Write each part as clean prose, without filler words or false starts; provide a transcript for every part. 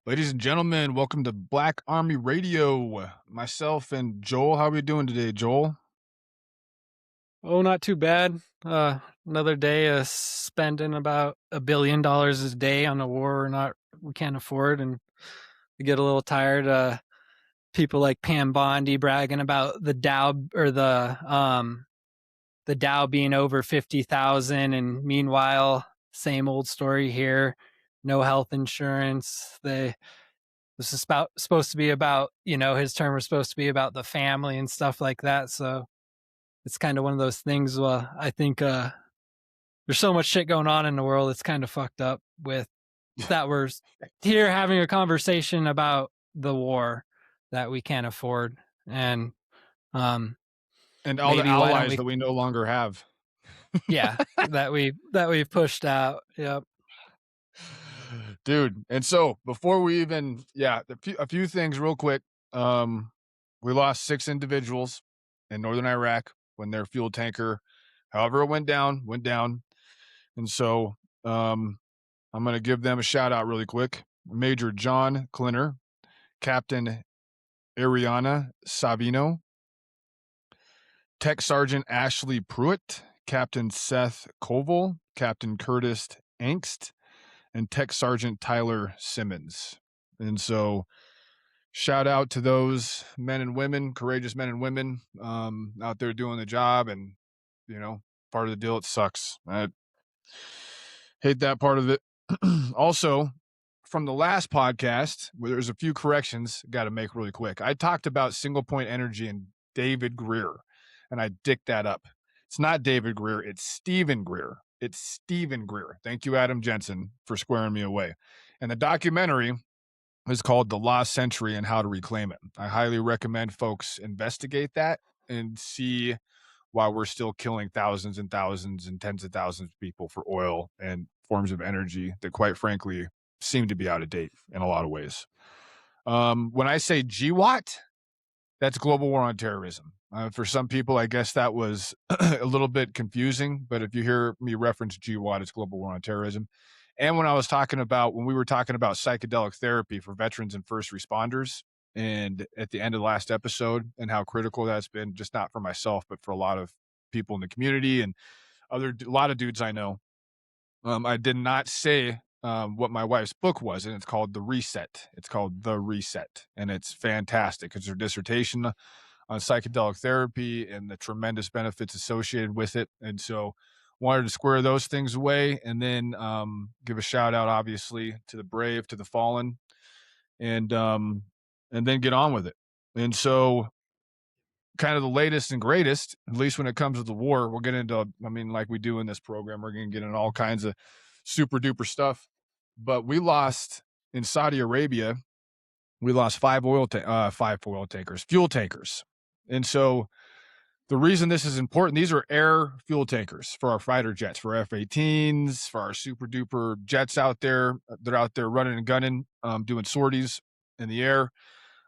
Ladies and gentlemen, welcome to Black Army Radio. Myself and Joel, how are we doing today, Joel? Oh, not too bad. Another day spending about $1 billion a day on a war we can't afford, and we get a little tired. People like Pam Bondi bragging about the Dow being over 50,000, and meanwhile, same old story here. No health insurance. This is supposed to be about, his term was supposed to be about the family and stuff like that. So it's kind of one of those things. I think there's so much shit going on in the world. It's kind of fucked up with that we're here having a conversation about the war that we can't afford, and um, And all the maybe why don't allies we? that we no longer have. Yeah, that we've pushed out. Yep. Dude, and so before we even, a few things real quick. Um, we lost 6 individuals in northern Iraq when their fuel tanker, however it went down, went down. And so I'm going to give them a shout out really quick. Major John Clinner, Captain Ariana Savino, Tech Sergeant Ashley Pruitt, Captain Seth Koval, Captain Curtis Angst, and Tech Sergeant Tyler Simmons. And so, shout out to those men and women, courageous men and women out there doing the job. And, part of the deal, it sucks. I hate that part of it. Also, from the last podcast, where there's a few corrections, got to make really quick. I talked about single point energy and David Greer, and I dicked that up. It's not David Greer, it's Stephen Greer. It's Stephen Greer. Thank you, Adam Jensen, for squaring me away. And the documentary is called The Lost Century and How to Reclaim It. I highly recommend folks investigate that and see why we're still killing thousands and thousands and tens of thousands of people for oil and forms of energy that, quite frankly, seem to be out of date in a lot of ways. When I say GWAT, that's global war on terrorism. For some people, I guess that was a little bit confusing, but if you hear me reference GWAT, it's global war on terrorism. And when we were talking about psychedelic therapy for veterans and first responders, and at the end of the last episode, and how critical that's been, just not for myself, but for a lot of people in the community and a lot of dudes I know. I did not say what my wife's book was, and it's called The Reset. It's called The Reset, and it's fantastic. It's her dissertation on psychedelic therapy and the tremendous benefits associated with it. And so, wanted to square those things away, and then give a shout out, obviously, to the brave, to the fallen, and then get on with it. And so, kind of the latest and greatest, at least when it comes to the war. We'll get into, like we do in this program, we're going to get into all kinds of super duper stuff. But we lost in Saudi Arabia, we lost five oil tankers, fuel tankers. And so the reason this is important, these are air fuel tankers for our fighter jets, for F-18s, for our super duper jets out there. They're out there running and gunning, doing sorties in the air.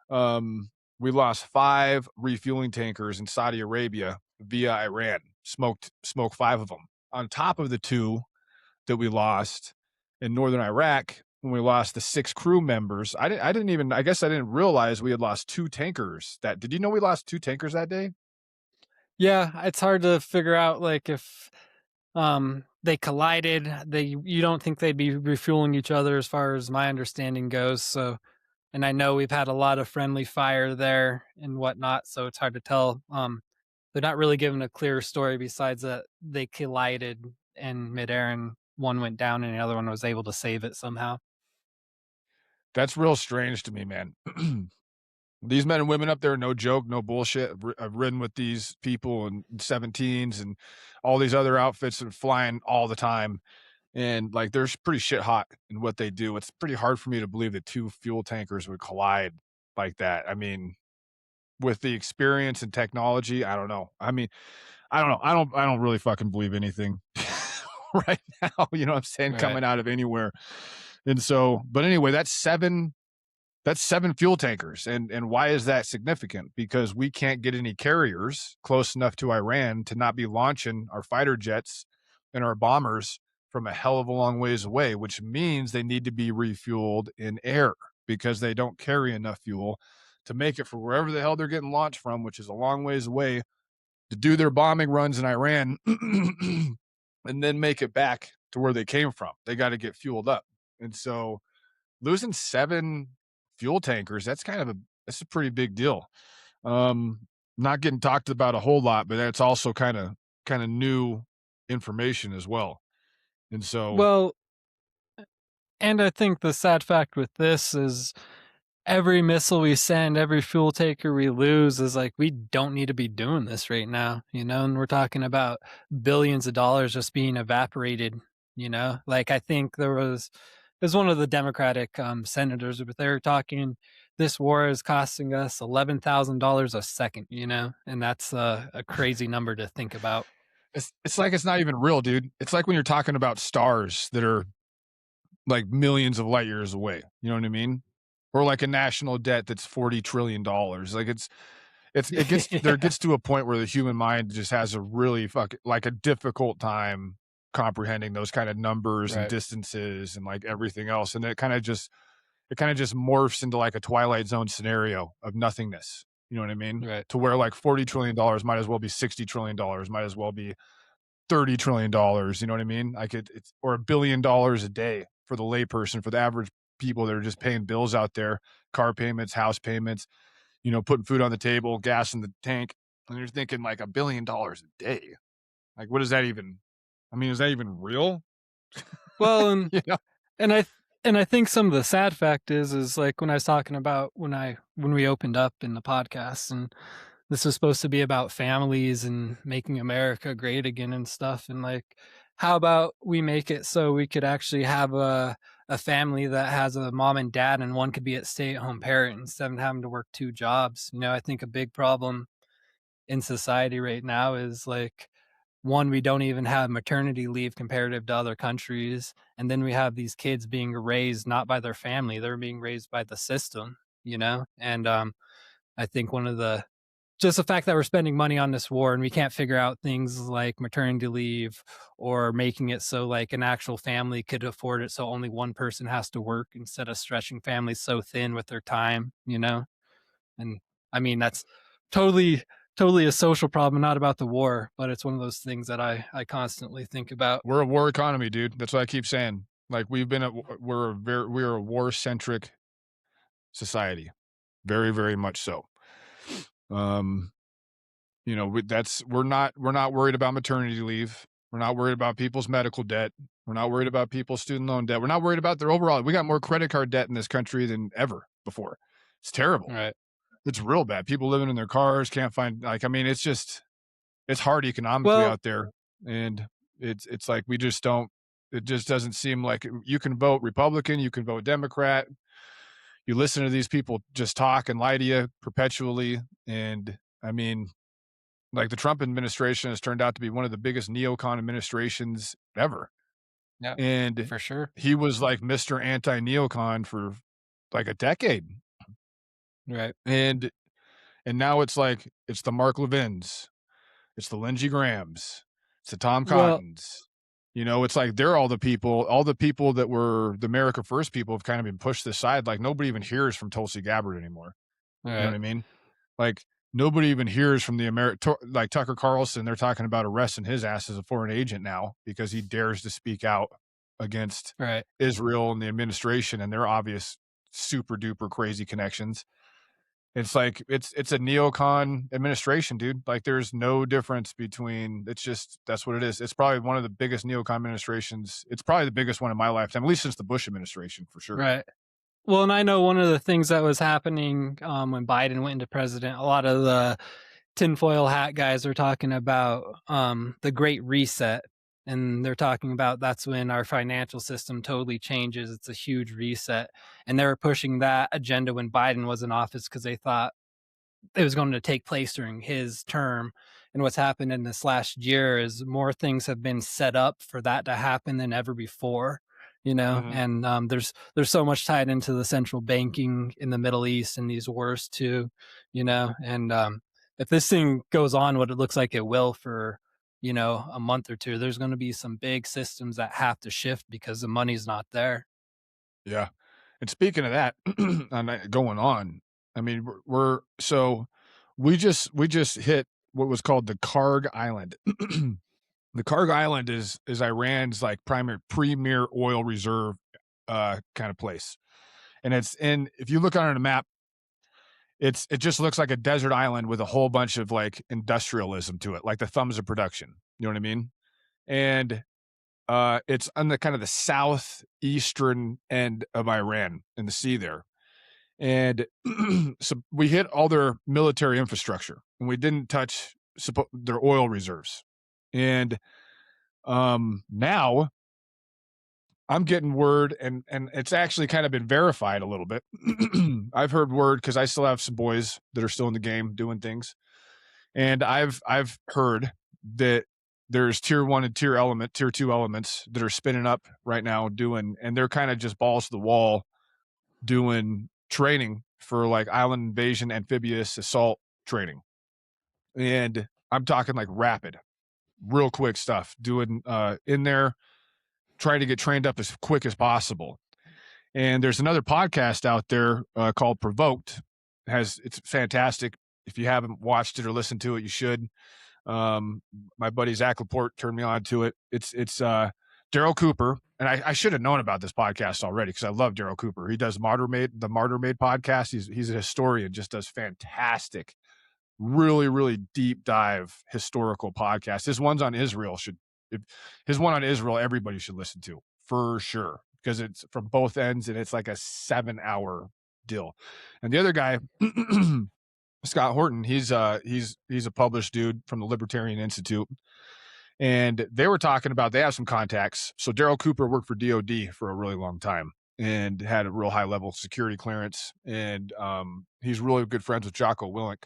We lost 5 refueling tankers in Saudi Arabia via Iran. Smoked 5 of them. On top of the 2 that we lost in northern Iraq, when we lost the 6 crew members. I guess I didn't realize we had lost 2 tankers. Did you know we lost 2 tankers that day? Yeah, it's hard to figure out like if they collided. You don't think they'd be refueling each other, as far as my understanding goes. So, and I know we've had a lot of friendly fire there and whatnot, so it's hard to tell. They're not really giving a clear story besides that they collided in midair and one went down and the other one was able to save it somehow. That's real strange to me, man. These men and women up there, no joke, no bullshit. I've ridden with these people in 17s and all these other outfits and flying all the time. And like, they're pretty shit hot in what they do. It's pretty hard for me to believe that 2 fuel tankers would collide like that. I mean, with the experience and technology, I don't know. I don't know. I don't really fucking believe anything right now. You know what I'm saying? Right. Coming out of anywhere. And so, but anyway, that's 7 fuel tankers. And why is that significant? Because we can't get any carriers close enough to Iran to not be launching our fighter jets and our bombers from a hell of a long ways away, which means they need to be refueled in air. because they don't carry enough fuel to make it for wherever the hell they're getting launched from, which is a long ways away, to do their bombing runs in Iran and then make it back to where they came from. They got to get fueled up. And so losing 7 fuel tankers, that's a pretty big deal. Not getting talked about a whole lot, but that's also kind of new information as well. And so Well, and I think the sad fact with this is every missile we send, every fuel taker we lose is like, we don't need to be doing this right now, and we're talking about billions of dollars just being evaporated, like I think there's one of the Democratic senators, but they were talking, this war is costing us $11,000 a second, and that's a crazy number to think about. it's like it's not even real, dude. It's like when you're talking about stars that are like millions of light years away. You know what I mean? Or like a national debt that's $40 trillion. Like it gets there Yeah, gets to a point where the human mind just has a really like a difficult time comprehending those kind of numbers and right, distances and like everything else. And it kind of just morphs into like a Twilight Zone scenario of nothingness. You know what I mean? right, To where like $40 trillion might as well be $60 trillion, might as well be $30 trillion. You know what I mean? Like it's or $1 billion a day for the layperson, for the average people that are just paying bills out there, car payments, house payments, putting food on the table, gas in the tank. And you're thinking like $1 billion a day. Like, what is that even? I mean, is that even real? well, and you know? And I th and I think some of the sad fact is like when I was talking about when we opened up in the podcast, and this was supposed to be about families and making America great again and stuff, and like, how about we make it so we could actually have a family that has a mom and dad, and one could be a stay-at-home parent instead of having to work 2 jobs. I think a big problem in society right now is like, one, we don't even have maternity leave comparative to other countries, and then we have these kids being raised not by their family, they're being raised by the system, and I think one of the just the fact that we're spending money on this war and we can't figure out things like maternity leave or making it so like an actual family could afford it so only one person has to work instead of stretching families so thin with their time. And I mean, that's totally, totally a social problem, not about the war, but it's one of those things that I constantly think about. We're a war economy, dude. That's what I keep saying. Like we're a war centric society, very very much so. Um, we're not worried about maternity leave. We're not worried about people's medical debt. We're not worried about people's student loan debt. We're not worried about their overall. We got more credit card debt in this country than ever before. It's terrible. Right. It's real bad. People living in their cars can't find I mean, it's hard economically Well, out there, and it's like we just don't. It just doesn't seem like you can vote Republican, you can vote Democrat. You listen to these people just talk and lie to you perpetually, and I mean, like the Trump administration has turned out to be one of the biggest neocon administrations ever. yeah, And for sure. he was like Mr. Anti Neocon for like a decade. Right. And now it's like it's the Mark Levins, it's the Lindsey Grahams, it's the Tom Well, Cottons. It's like they're all the people that were the America First people have kind of been pushed aside. Like nobody even hears from Tulsi Gabbard anymore. You know what right. I mean? Like nobody even hears from like Tucker Carlson. They're talking about arresting his ass as a foreign agent now because he dares to speak out against Right. Israel and the administration and their obvious super duper crazy connections. It's like it's a neocon administration, dude. Like there's no difference between it's just that's what it is. It's probably one of the biggest neocon administrations. It's probably the biggest one in my lifetime, at least since the Bush administration for sure. Right. Well, and I know one of the things that was happening when Biden went into president, a lot of the tinfoil hat guys are talking about the Great Reset. And they're talking about that's when our financial system totally changes. It's a huge reset. And they were pushing that agenda when Biden was in office because they thought it was going to take place during his term. And what's happened in this last year is more things have been set up for that to happen than ever before. Mhm. And there's so much tied into the central banking in the Middle East and these wars too. And if this thing goes on, what it looks like it will for a month or two, there's going to be some big systems that have to shift because the money's not there. Yeah. And speaking of that, on that going on, I mean, we just hit what was called the Karg Island. The Karg Island is Iran's like primary premier oil reserve kind of place. And it's in if you look on a map, it just looks like a desert island with a whole bunch of like industrialism to it, like the thumbs of production. You know what I mean? And it's on the kind of the southeastern end of Iran in the sea there. And so we hit all their military infrastructure and we didn't touch their oil reserves. And now I'm getting word, and it's actually kind of been verified a little bit. I've heard word because I still have some boys that are still in the game doing things, and I've heard that there's tier 1 and tier 2 elements that are spinning up right now doing, and they're kind of just balls to the wall doing training for like island invasion, amphibious assault training. And I'm talking like rapid, real quick stuff doing in there, trying to get trained up as quick as possible. And there's another podcast out there called Provoked. It's fantastic. If you haven't watched it or listened to it, you should. My buddy Zach Laporte turned me on to it. It's Daryl Cooper, and I should have known about this podcast already because I love Daryl Cooper. He does the Martyr Made podcast. He's a historian, just does fantastic, really, really deep dive historical podcast. His one's on Israel his one on Israel, everybody should listen to for sure because it's from both ends and it's like a 7-hour deal. And the other guy, Scott Horton, he's a published dude from the Libertarian Institute. And they were talking about, they have some contacts. So Daryl Cooper worked for DOD for a really long time and had a real high level security clearance. And he's really good friends with Jocko Willink.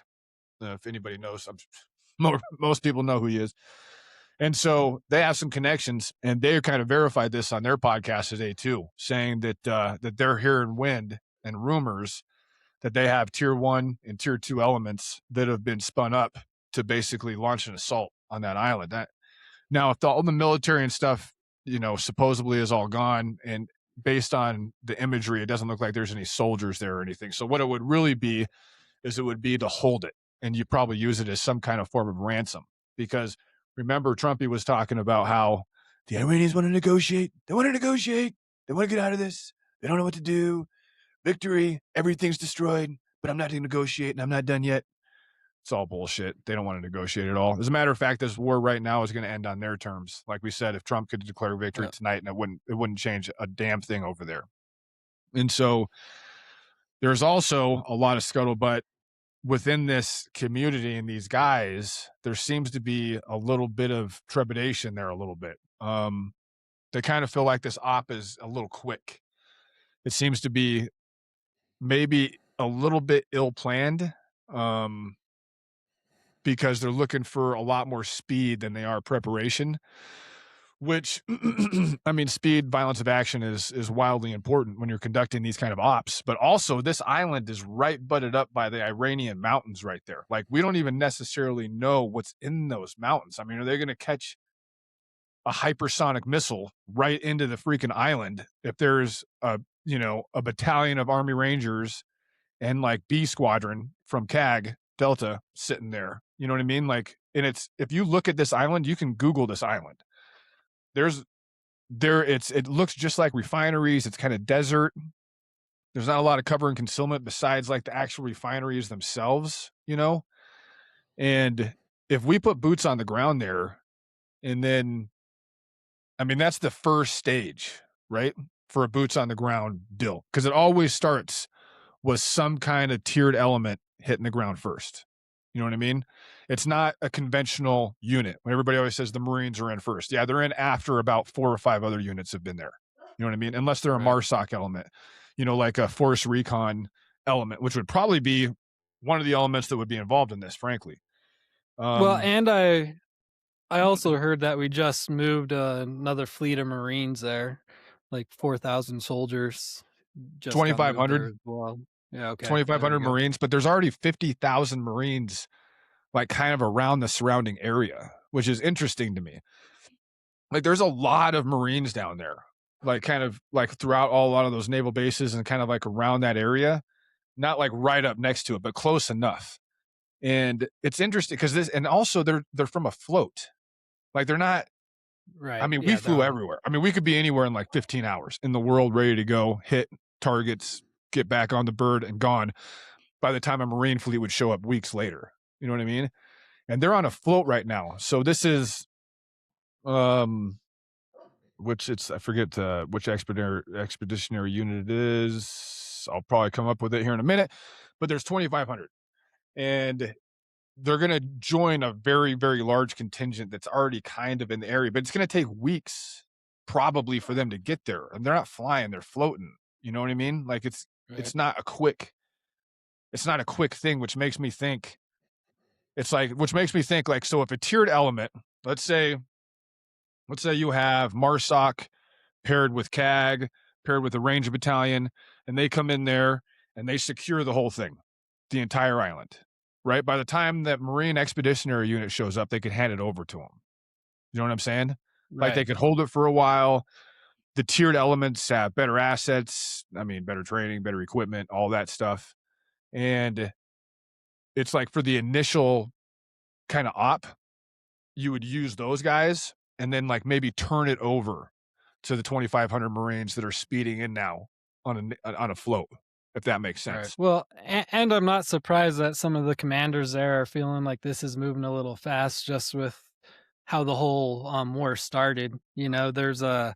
If anybody knows, most people know who he is. And so they have some connections, and they kind of verified this on their podcast today too, saying that that they're hearing wind and rumors that they have tier 1 and tier 2 elements that have been spun up to basically launch an assault on that island. Now, if all the military and stuff, supposedly is all gone, and based on the imagery, it doesn't look like there's any soldiers there or anything. So what it would really be is it would be to hold it, and you probably use it as some kind of form of ransom. Because remember, Trumpy was talking about how the Iranians want to negotiate. They want to negotiate. They want to get out of this. They don't know what to do. Victory. Everything's destroyed, but I'm not going to negotiate, and I'm not done yet. It's all bullshit. They don't want to negotiate at all. As a matter of fact, this war right now is going to end on their terms. Like we said, if Trump could declare victory tonight, and it wouldn't change a damn thing over there. And so there's also a lot of scuttlebutt within this community and these guys. There seems to be a little bit of trepidation there a little bit. They kind of feel like this op is a little quick. It seems to be maybe a little bit ill-planned. Because they're looking for a lot more speed than they are preparation, which, I mean, speed, violence of action is wildly important when you're conducting these kind of ops. But also, this island is right butted up by the Iranian mountains right there. Like, we don't even necessarily know what's in those mountains. I mean, are they going to catch a hypersonic missile right into the freaking island if there's a battalion of Army Rangers and like B Squadron from CAG Delta sitting there? You know what I mean? Like, and if you look at this island, you can Google this island. It looks just like refineries. It's kind of desert. There's not a lot of cover and concealment besides like the actual refineries themselves, And if we put boots on the ground there, and then, I mean, that's the first stage, right? For a boots on the ground deal. Because it always starts with some kind of tiered element hitting the ground first. You know what I mean? It's not a conventional unit. When everybody always says the Marines are in first. Yeah, they're in after about 4 or 5 other units have been there. You know what I mean? Unless they're a MARSOC element, like a force recon element, which would probably be one of the elements that would be involved in this, frankly. Well, and I also heard that we just moved another fleet of Marines there, like 4,000 soldiers. 2,500. Well, yeah, okay. 2,500 Marines, but there's already 50,000 Marines, like kind of around the surrounding area, which is interesting to me. Like, there's a lot of Marines down there. like kind of like throughout a lot of those naval bases and kind of like around that area, not like right up next to it, but close enough. And it's interesting because this, and also they're from a float. Like they're not. I Right. mean, we Yeah. flew They're everywhere. I mean, we could be anywhere in like 15 hours in the world, ready to go, hit targets, get back on the bird, and gone. By the time a Marine fleet would show up weeks later, you know what I mean? And they're on a float right now. So this is, which it's I forget which expeditionary unit it is. I'll probably come up with it here in a minute. But there's 2,500, and they're going to join a very, very large contingent that's already kind of in the area, but it's going to take weeks probably for them to get there. And they're not flying, they're floating. You know what I mean? Like right. it's not a quick thing, which makes me think like, so if a tiered element, let's say you have MARSOC paired with CAG, paired with a Ranger battalion, and they come in there and they secure the whole thing, the entire island, right? By the time that Marine Expeditionary Unit shows up, they could hand it over to them. You know what I'm saying? Like they Right. could hold it for a while. The tiered elements have better assets. I mean, better training, better equipment, all that stuff. And it's like for the initial kind of op, you would use those guys and then like maybe turn it over to the 2,500 Marines that are speeding in now on a float, if that makes Right. sense. Well, and I'm not surprised that some of the commanders there are feeling like this is moving a little fast, just with how the whole war started. There's a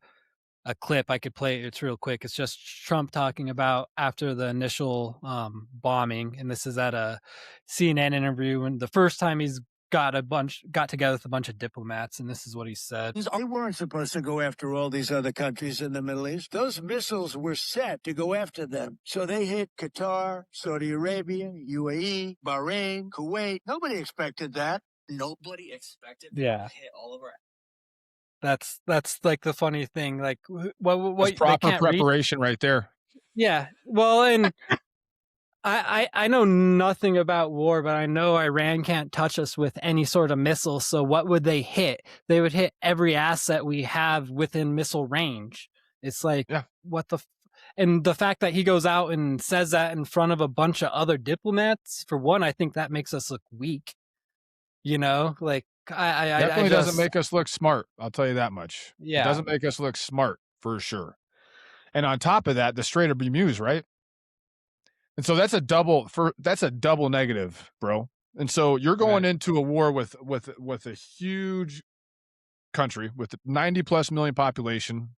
clip I could play. It's real quick. It's just Trump talking about after the initial bombing, and this is at a CNN interview, and the first time he's got together with a bunch of diplomats, and this is what he said. We weren't supposed to go after all these other countries in the Middle East. Those missiles were set to go after them. So they hit Qatar, Saudi Arabia, UAE, Bahrain, Kuwait. Nobody expected that. Nobody expected Yeah. to hit all over. That's like the funny thing. Like what That's they proper can't reach. preparation right there. Yeah. Well, and I know nothing about war, but I know Iran can't touch us with any sort of missile. So what would they hit? They would hit every asset we have within missile range. It's like, Yeah. what the and the fact that he goes out and says that in front of a bunch of other diplomats, for one, I think that makes us look weak. Like Definitely doesn't make us look smart. I'll tell you that much. It yeah. doesn't make us look smart for sure. And on top of that, the Strait of Hurmuz, right? And so that's a double negative, bro. And so you're going into a war with a huge country with 90 plus million population.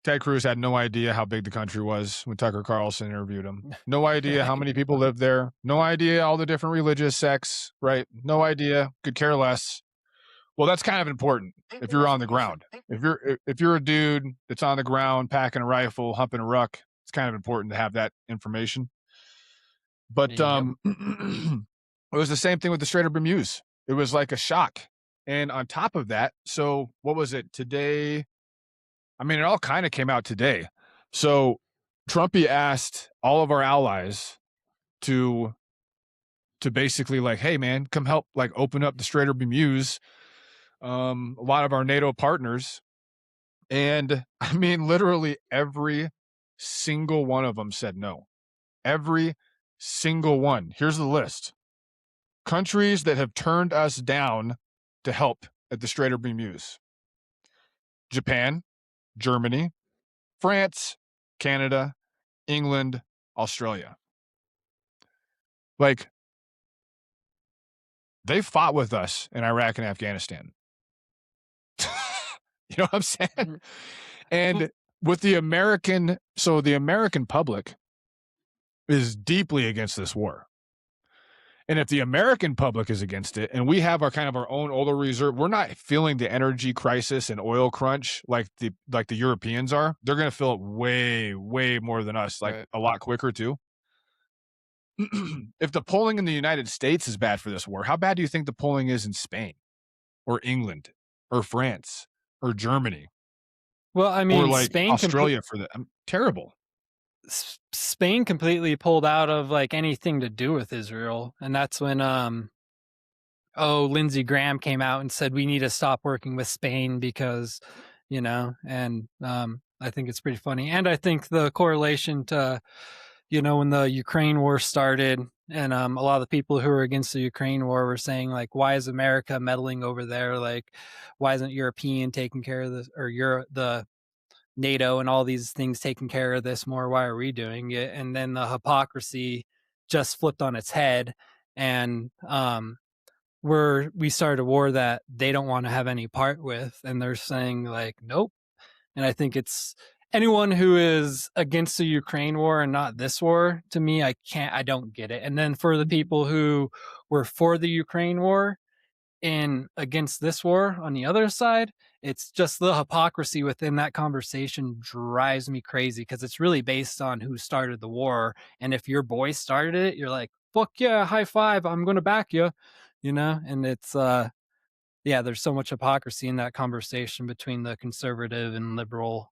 Ted Cruz had no idea how big the country was when Tucker Carlson interviewed him. No idea how many people lived there. No idea all the different religious sects, right? No idea. Could care less. Well, that's kind of important if you're on the ground. If you're a dude that's on the ground packing a rifle, humping a ruck, it's kind of important to have that information. But Yep. it was the same thing with the Strait of Hurmuz. It was like a shock. And on top of that, so what was it today? I mean, it all kind of came out today. So Trumpy asked all of our allies to basically like, hey man, come help like open up the Strait of Hurmuz. A lot of our NATO partners. And I mean, literally every single one of them said no. Every single one. Here's the list. Countries that have turned us down to help at the Strait of Hurmuz: Japan, Germany, France, Canada, England, Australia. Like, they fought with us in Iraq and Afghanistan. You know what I'm saying? And with the American public is deeply against this war. And if the American public is against it, and we have our kind of our own oil reserve, we're not feeling the energy crisis and oil crunch like the Europeans are. They're going to feel it way, way more than us, like a lot quicker too. If the polling in the United States is bad for this war, how bad do you think the polling is in Spain or England or France or Germany? Well, I mean, or like Spain Australia for that. Terrible. Spain completely pulled out of like anything to do with Israel, and that's when Lindsey Graham came out and said we need to stop working with Spain because you know, and I think it's pretty funny. And I think the correlation to, you know, when the Ukraine war started, and a lot of the people who were against the Ukraine war were saying, like, why is America meddling over there? Like, why isn't European taking care of this, or the NATO and all these things taking care of this more? Why are we doing it? And then the hypocrisy just flipped on its head, and we started a war that they don't want to have any part with, and they're saying, like, nope. And I think it's anyone who is against the Ukraine war and not this war, to me, I don't get it. And then for the people who were for the Ukraine war and against this war on the other side, it's just the hypocrisy within that conversation drives me crazy, because it's really based on who started the war. And if your boy started it, you're like, fuck yeah, high five, I'm going to back you, you know? And it's, yeah, there's so much hypocrisy in that conversation between the conservative and liberal,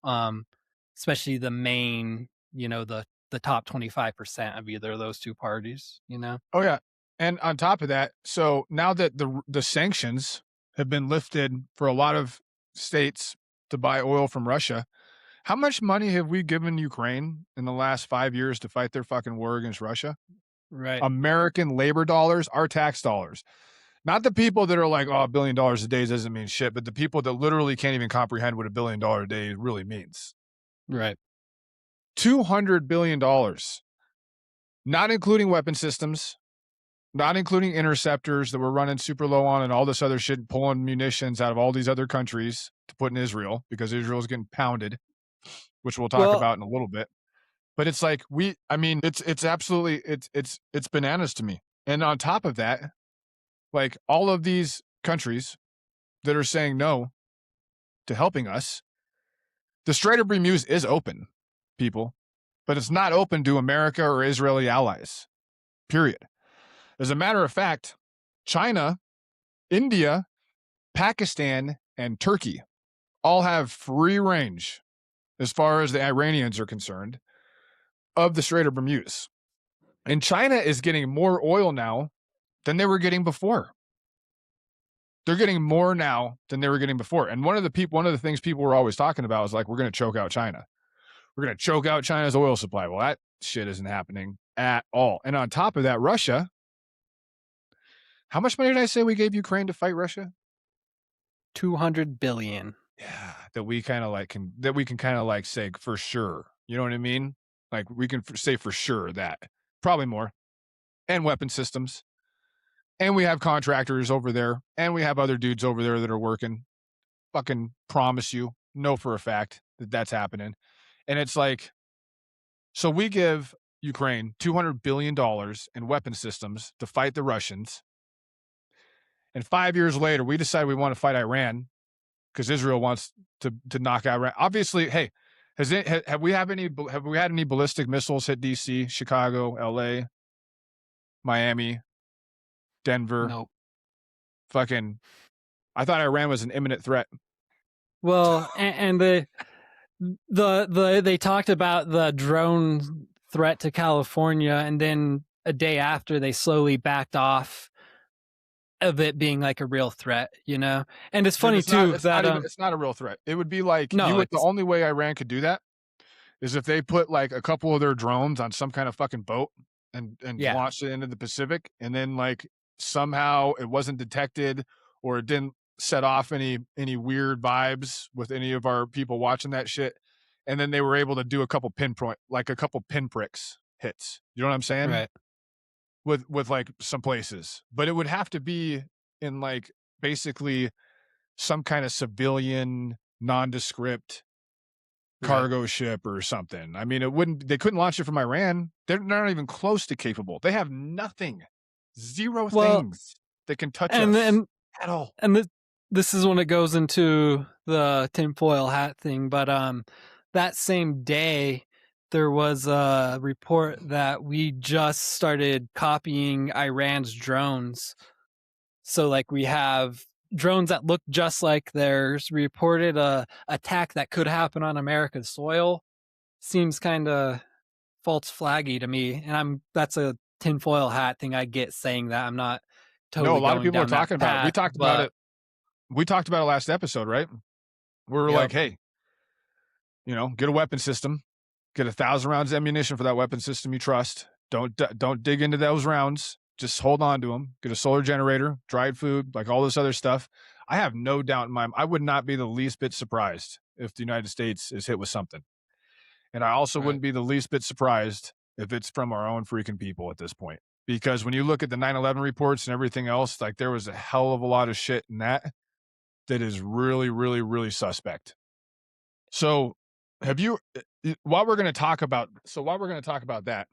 especially the main, you know, the top 25% of either of those two parties, you know? Oh yeah. And on top of that, so now that the sanctions have been lifted for a lot of states to buy oil from Russia, how much money have we given Ukraine in the last 5 years to fight their fucking war against Russia? Right. American labor dollars, our tax dollars. Not the people that are like, oh, $1 billion a day doesn't mean shit, but the people that literally can't even comprehend what $1 billion a day really means. Right. $200 billion, not including weapon systems, not including interceptors that we're running super low on and all this other shit, pulling munitions out of all these other countries to put in Israel, because Israel's getting pounded, which we'll talk about in a little bit. But it's like, it's absolutely, it's bananas to me. And on top of that, like, all of these countries that are saying no to helping us, the Strait of Hurmuz is open, people, but it's not open to America or Israeli allies, period. As a matter of fact, China, India, Pakistan, and Turkey all have free range, as far as the Iranians are concerned, of the Strait of Hurmuz. And China is getting more oil now than they were getting before. They're getting more now than they were getting before. And one of the things people were always talking about is like, we're going to choke out China. We're going to choke out China's oil supply. Well, that shit isn't happening at all. And on top of that, Russia, how much money did I say we gave Ukraine to fight Russia? 200 billion. Yeah, that we can kind of like say for sure. You know what I mean? Like, we can say for sure that, probably more. And weapon systems. And we have contractors over there, and we have other dudes over there that are working. Fucking promise you, know for a fact that that's happening. And it's like, so we give Ukraine $200 billion in weapon systems to fight the Russians. And 5 years later, we decide we want to fight Iran because Israel wants to knock out Iran. Obviously, hey, have we had any ballistic missiles hit DC, Chicago, LA, Miami, Denver? Nope. Fucking, I thought Iran was an imminent threat. Well, and they talked about the drone threat to California, and then a day after they slowly backed off of it being like a real threat, you know? And it's funny too that it's not a real threat. It would be like, no, the only way Iran could do that is if they put like a couple of their drones on some kind of fucking boat and launched it into the Pacific, and then like somehow it wasn't detected, or it didn't set off any weird vibes with any of our people watching that shit, and then they were able to do a couple pinpricks hits. You know what I'm saying? Right. With like some places, but it would have to be in like basically some kind of civilian nondescript cargo ship or something. I mean, they couldn't launch it from Iran. They're not even close to capable. They have nothing, zero things that can touch us at all. And this is when it goes into the tinfoil hat thing. But that same day, there was a report that we just started copying Iran's drones. So like, we have drones that look just like theirs. Reported a attack that could happen on America's soil. Seems kind of false flaggy to me. And that's a tinfoil hat thing. I get saying that. I'm not totally. No, a lot of people are talking about it. We talked about it last episode, right? We're Yep. like, hey, get a weapon system, get 1,000 rounds of ammunition for that weapon system you trust. Don't dig into those rounds. Just hold on to them. Get a solar generator, dried food, like all this other stuff. I have no doubt in my mind. I would not be the least bit surprised if the United States is hit with something. And I also wouldn't be the least bit surprised if it's from our own freaking people at this point. Because when you look at the 9/11 reports and everything else, like there was a hell of a lot of shit in that is really, really, really suspect. So have you, while we're going to talk about that,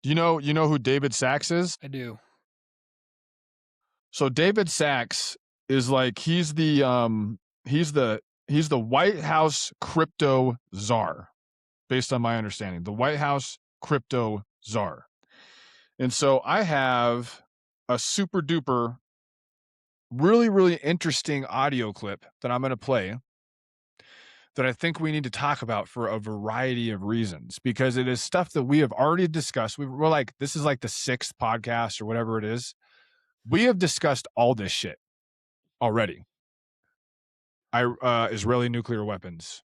do you know who David Sachs is? I do. So David Sachs is like, he's the White House crypto czar, based on my understanding, the White House crypto czar. And so I have a super duper, really, really interesting audio clip that I'm going to play that I think we need to talk about for a variety of reasons, because it is stuff that we have already discussed. We're like, this is like the 6th podcast or whatever it is. We have discussed all this shit already. Israeli nuclear weapons,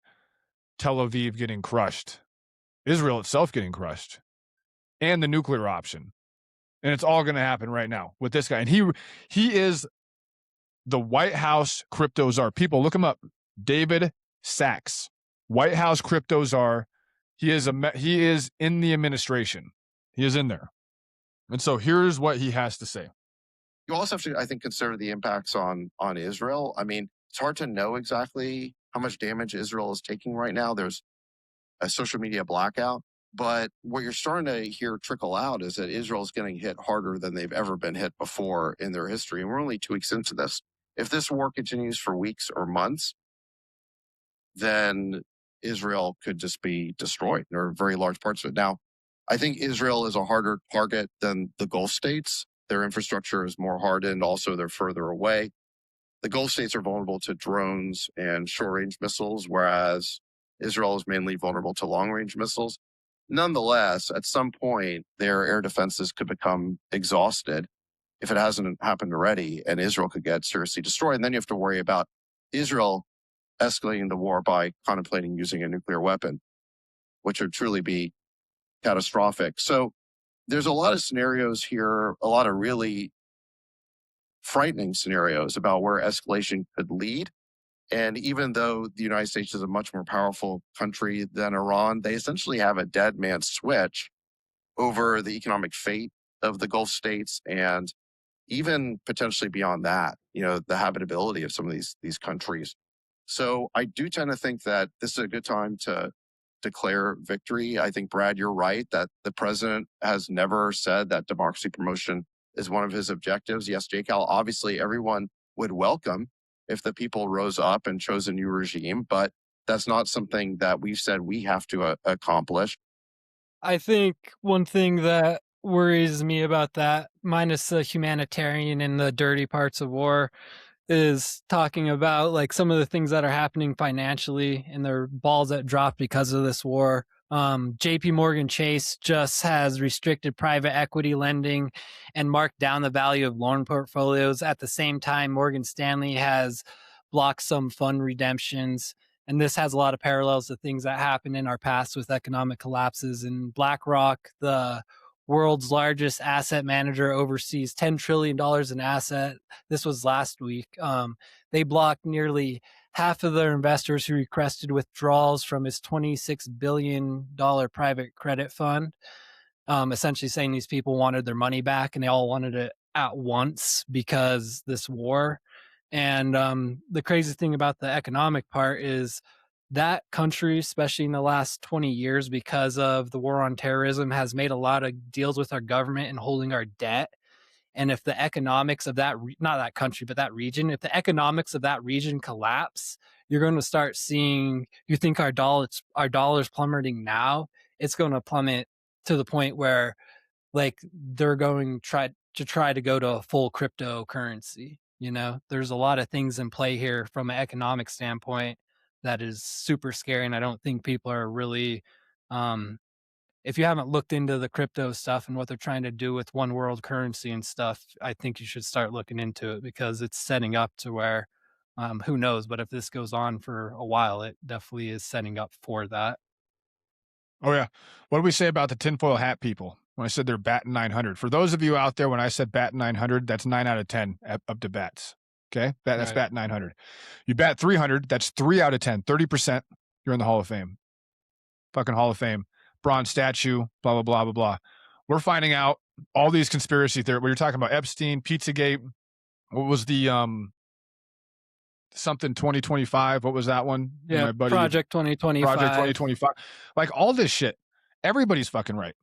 Tel Aviv getting crushed, Israel itself getting crushed, and the nuclear option. And it's all going to happen right now with this guy. And he is the White House crypto czar. People, look him up. David Sachs, White House crypto czar. He is in the administration. He is in there. And so here's what he has to say. You also have to, I think, consider the impacts on Israel. I mean, it's hard to know exactly how much damage Israel is taking right now. There's a social media blackout. But what you're starting to hear trickle out is that Israel is getting hit harder than they've ever been hit before in their history. And we're only 2 weeks into this. If this war continues for weeks or months, then Israel could just be destroyed, or very large parts of it. Now, I think Israel is a harder target than the Gulf states. Their infrastructure is more hardened. Also, they're further away. The Gulf states are vulnerable to drones and short-range missiles, whereas Israel is mainly vulnerable to long-range missiles. Nonetheless, at some point, their air defenses could become exhausted if it hasn't happened already, and Israel could get seriously destroyed. And then you have to worry about Israel escalating the war by contemplating using a nuclear weapon, which would truly be catastrophic. So there's a lot of scenarios here, a lot of really frightening scenarios about where escalation could lead. And even though the United States is a much more powerful country than Iran, they essentially have a dead man's switch over the economic fate of the Gulf states, and even potentially beyond that, the habitability of some of these countries. So I do tend to think that this is a good time to declare victory. I think, Brad, you're right that the president has never said that democracy promotion is one of his objectives. Yes, JCal, obviously everyone would welcome if the people rose up and chose a new regime, but that's not something that we've said we have to accomplish. I think one thing that worries me about that, minus the humanitarian and the dirty parts of war, is talking about like some of the things that are happening financially and their balls that dropped because of this war. JP Morgan Chase just has restricted private equity lending and marked down the value of loan portfolios. At the same time, Morgan Stanley has blocked some fund redemptions. And this has a lot of parallels to things that happened in our past with economic collapses. And BlackRock, the world's largest asset manager, oversees $10 trillion in asset. This was last week. They blocked nearly half of their investors who requested withdrawals from his $26 billion private credit fund, essentially saying these people wanted their money back and they all wanted it at once because this war. And the crazy thing about the economic part is that country, especially in the last 20 years, because of the war on terrorism, has made a lot of deals with our government and holding our debt. And if the economics of that, not that country, but that region, if the economics of that region collapse, you're going to start seeing, you think our dollar's plummeting now, it's going to plummet to the point where like they're going to try to go to a full cryptocurrency. There's a lot of things in play here from an economic standpoint that is super scary. And I don't think people are really, if you haven't looked into the crypto stuff and what they're trying to do with one world currency and stuff, I think you should start looking into it because it's setting up to where Who knows? But if this goes on for a while, it definitely is setting up for that. Oh yeah. What do we say about the tinfoil hat people? When I said they're batting 900. For those of you out there, when I said bat 900, that's 9 out of 10 up to bats. Okay, that's Right. bat 900. You bat 300, that's 3 out of 10. 30%. You're in the Hall of Fame. Fucking Hall of Fame. Bronze statue. Blah blah blah blah blah. We're finding out all these conspiracy theories. What you're talking about, Epstein, Pizzagate. What was the something 2025? What was that one? Yeah, My buddy Project 2025. Project 2025. Like all this shit. Everybody's fucking right.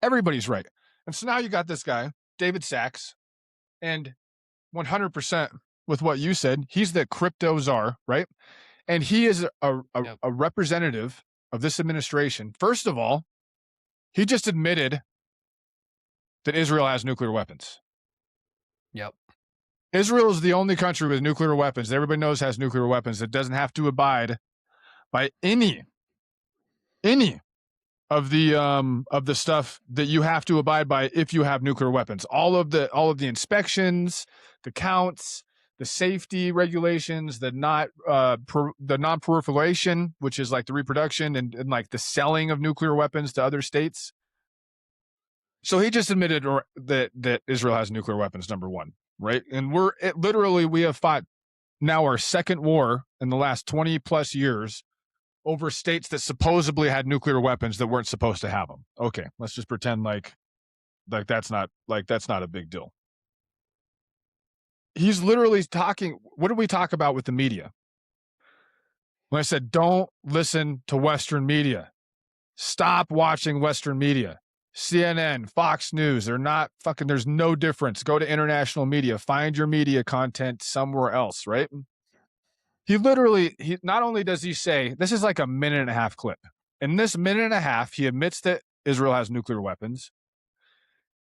Everybody's right. And so now you got this guy, David Sachs, and 100% with what you said, he's the crypto czar, right? And he is Yep. a representative of this administration. First of all, he just admitted that Israel has nuclear weapons. Yep. Israel is the only country with nuclear weapons that everybody knows has nuclear weapons that doesn't have to abide by any of the stuff that you have to abide by if you have nuclear weapons. All of the inspections, the counts, the safety regulations, the non-proliferation, which is like the reproduction and like the selling of nuclear weapons to other states. So he just admitted that Israel has nuclear weapons, number one, right? And we have fought now our second war in the last 20 plus years over states that supposedly had nuclear weapons that weren't supposed to have them. Okay, let's just pretend like that's not a big deal. He's literally talking. What did we talk about with the media? When I said, don't listen to Western media, stop watching Western media. CNN, Fox News, they're not fucking, there's no difference. Go to international media, find your media content somewhere else, right? He not only does he say, this is like a 1.5-minute clip. In this 1.5 minutes, he admits that Israel has nuclear weapons.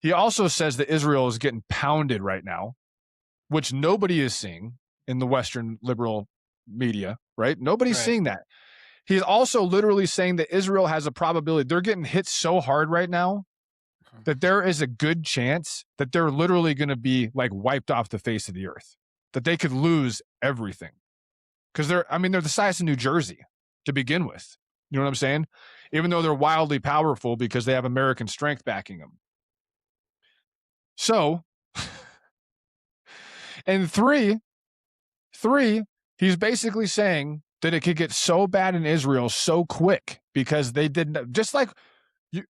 He also says that Israel is getting pounded right now, which nobody is seeing in the Western liberal media, right? Nobody's seeing that. He's also literally saying that Israel has a probability. They're getting hit so hard right now that there is a good chance that they're literally going to be like wiped off the face of the earth, that they could lose everything. Because they're the size of New Jersey to begin with. You know what I'm saying? Even though they're wildly powerful because they have American strength backing them. So, and three, he's basically saying that it could get so bad in Israel so quick because they didn't, just like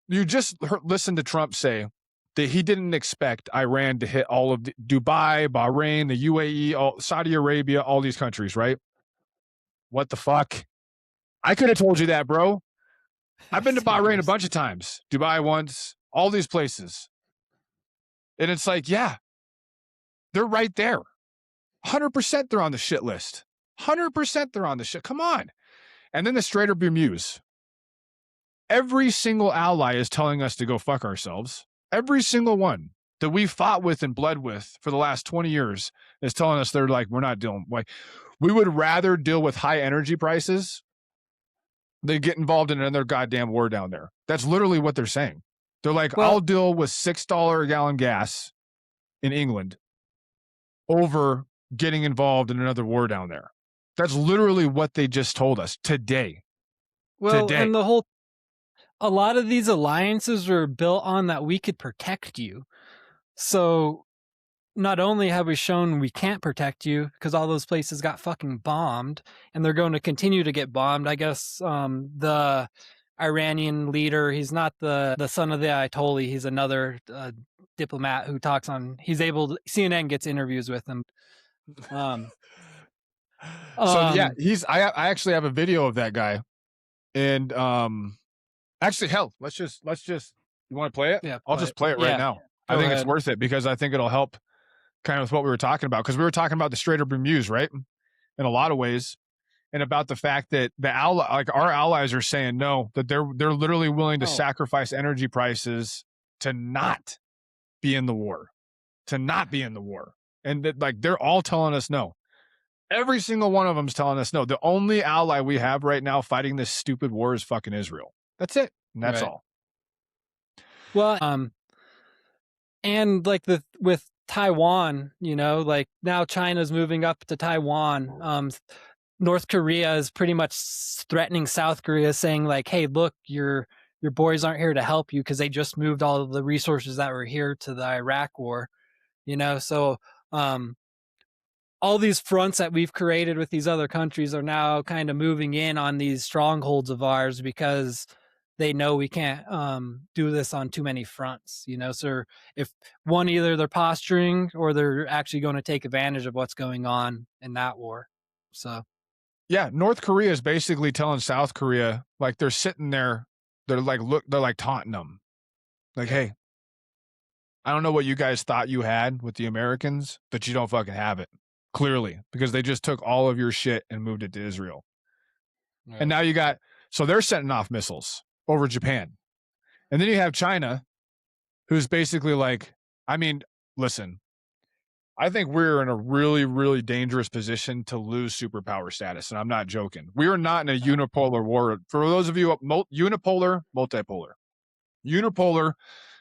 you just listened to Trump say that he didn't expect Iran to hit all of Dubai, Bahrain, the UAE, Saudi Arabia, all these countries, right? What the fuck? I could have told you that, bro. I've been to Bahrain a bunch of times, Dubai once, all these places. And it's like, yeah, they're right there. 100% they're on the shit list. 100% they're on the shit. Come on. And then the Strait of Hurmuz. Every single ally is telling us to go fuck ourselves. Every single one that we fought with and bled with for the last 20 years is telling us they're like, we're not dealing. Like, we would rather deal with high energy prices than get involved in another goddamn war down there. That's literally what they're saying. They're like, I'll deal with $6 a gallon gas in England over getting involved in another war down there. That's literally what they just told us today. Well, and a lot of these alliances were built on that we could protect you. So not only have we shown we can't protect you because all those places got fucking bombed and they're going to continue to get bombed. I guess the Iranian leader, he's not the son of the Ayatollah. He's another diplomat who talks on, CNN gets interviews with him. So yeah, I actually have a video of that guy. And actually, hell, let's just you want to play it? Yeah, I'll just play it right now. I think it's worth it because I think it'll help kind of with what we were talking about, because we were talking about the Strait of Hurmuz, right? In a lot of ways, and about the fact that our allies are saying no, that they're literally willing to sacrifice energy prices to not be in the war, and that like they're all telling us no. Every single one of them's telling us no. The only ally we have right now fighting this stupid war is fucking Israel. That's it. And that's all. Well, and like with Taiwan, like now China's moving up to Taiwan. North Korea is pretty much threatening South Korea, saying like, hey, look, your boys aren't here to help you because they just moved all of the resources that were here to the Iraq war. So all these fronts that we've created with these other countries are now kind of moving in on these strongholds of ours because they know we can't do this on too many fronts. So if one, either they're posturing or they're actually going to take advantage of what's going on in that war. So yeah, North Korea is basically telling South Korea, like, they're sitting there, they're like taunting them, like, hey, I don't know what you guys thought you had with the Americans, but you don't fucking have it, clearly, because they just took all of your shit and moved it to Israel. right. And now so they're setting off missiles over Japan. And then you have China, who's basically like, I mean, listen, I think we're in a really, really dangerous position to lose superpower status. And I'm not joking. We are not in a unipolar war. For those of you, unipolar, multipolar. Unipolar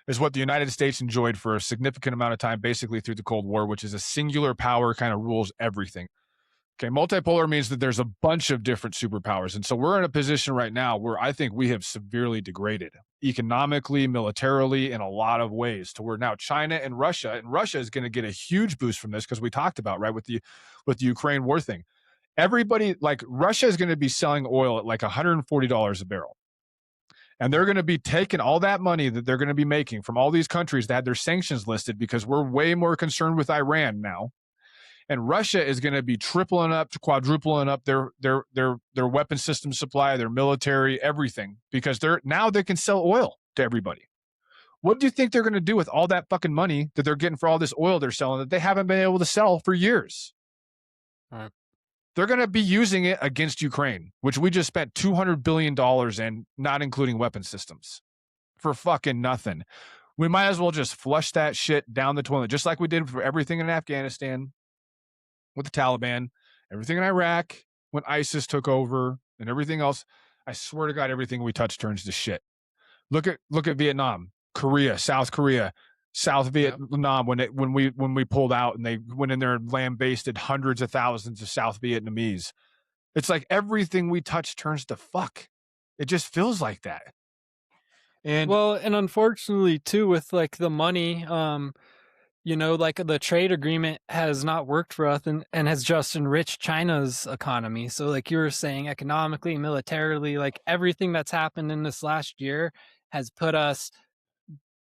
is what the United States enjoyed for a significant amount of time, basically through the Cold War, which is a singular power kind of rules everything. Okay, multipolar means that there's a bunch of different superpowers. And so we're in a position right now where I think we have severely degraded economically, militarily, in a lot of ways, to where now China and Russia is going to get a huge boost from this, because we talked about, right, with the Ukraine war thing. Everybody, like, Russia is going to be selling oil at like $140 a barrel. And they're going to be taking all that money that they're going to be making from all these countries that had their sanctions listed, because we're way more concerned with Iran now. And Russia is going to be tripling up to quadrupling up their weapon system supply, their military, everything, because they can sell oil to everybody. What do you think they're going to do with all that fucking money that they're getting for all this oil they're selling that they haven't been able to sell for years? Right. They're going to be using it against Ukraine, which we just spent $200 billion in, not including weapon systems, for fucking nothing. We might as well just flush that shit down the toilet, just like we did for everything in Afghanistan with the Taliban, everything in Iraq when ISIS took over, and everything else. I swear to God, everything we touch turns to shit. Look at Vietnam, Korea, South Vietnam, when we pulled out and they went in there and lambasted hundreds of thousands of South Vietnamese. It's like everything we touch turns to fuck. It just feels like that. And unfortunately too, with like the money, like the trade agreement has not worked for us and has just enriched China's economy. So like you were saying, economically, militarily, like everything that's happened in this last year has put us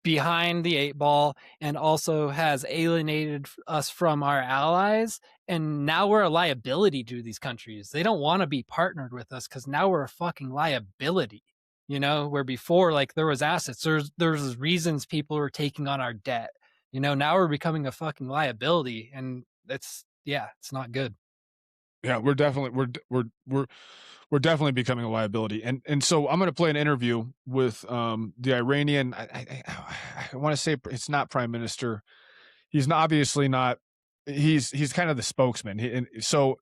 behind the eight ball and also has alienated us from our allies. And now we're a liability to these countries. They don't want to be partnered with us because now we're a fucking liability. Where before, like, there was assets, there's reasons people were taking on our debt. Now we're becoming a fucking liability, and it's not good. Yeah, we're definitely becoming a liability. And so I'm going to play an interview with the Iranian. I want to say it's not prime minister. He's obviously not. He's kind of the spokesman. So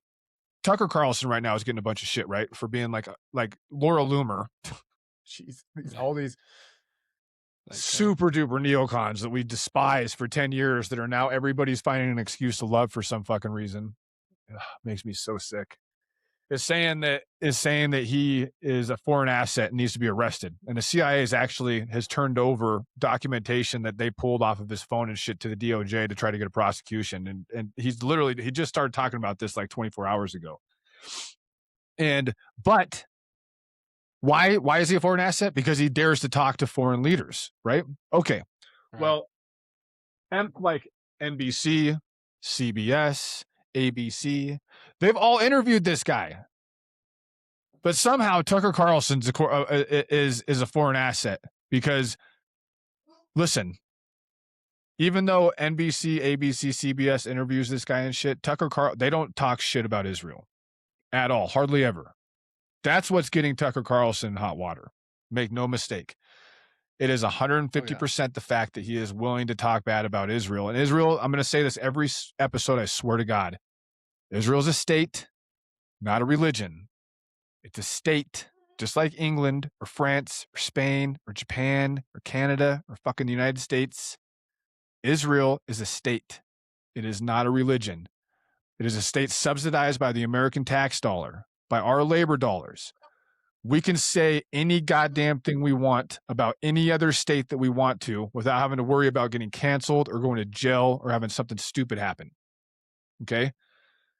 Tucker Carlson right now is getting a bunch of shit, right, for being like Laura Loomer. Jeez, all these super duper neocons that we despise for 10 years that are now everybody's finding an excuse to love for some fucking reason. Ugh, makes me so sick. Is saying that he is a foreign asset and needs to be arrested. And the CIA has turned over documentation that they pulled off of his phone and shit to the DOJ to try to get a prosecution. And he just started talking about this like 24 hours ago. But why is he a foreign asset? Because he dares to talk to foreign leaders, right? Okay. Right. Well, like NBC, CBS, ABC, they've all interviewed this guy. But somehow Tucker Carlson is a foreign asset because, listen, even though NBC, ABC, CBS interviews this guy and shit, they don't talk shit about Israel at all, hardly ever. That's what's getting Tucker Carlson in hot water. Make no mistake. It is 150% the fact that he is willing to talk bad about Israel. And Israel, I'm going to say this every episode, I swear to God, Israel is a state, not a religion. It's a state, just like England or France or Spain or Japan or Canada or fucking the United States. Israel is a state. It is not a religion. It is a state subsidized by the American tax dollar, by our labor dollars. We can say any goddamn thing we want about any other state that we want to without having to worry about getting canceled or going to jail or having something stupid happen. Okay?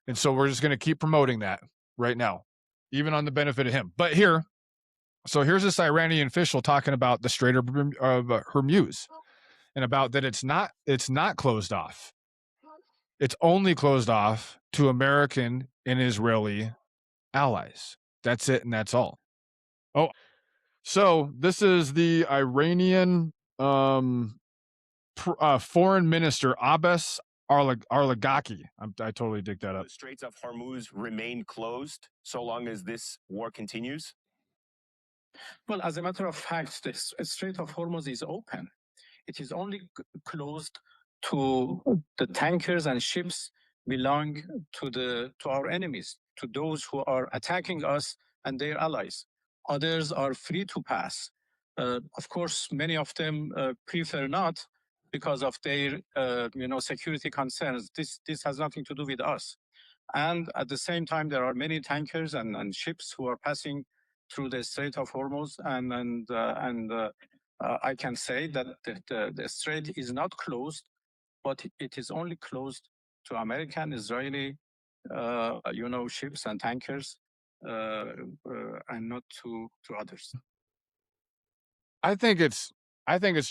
And so we're just going to keep promoting that right now, even on the benefit of him. But here's this Iranian official talking about the Strait of Hurmuz and about that it's not closed off. It's only closed off to American and Israeli allies. That's it, and that's all. Oh, so this is the Iranian foreign minister Abbas Arlagaki. I totally dig that up. The Straits of Hormuz remain closed so long as this war continues? Well, as a matter of fact, the Strait of Hormuz is open. It is only closed to the tankers and ships belong to our enemies, to those who are attacking us and their allies. Others are free to pass. Of course, many of them prefer not because of their security concerns. This has nothing to do with us. And at the same time, there are many tankers and ships who are passing through the Strait of Hormuz, and I can say that the strait is not closed, but it is only closed to American, Israeli, ships and tankers, and not to others. I think it's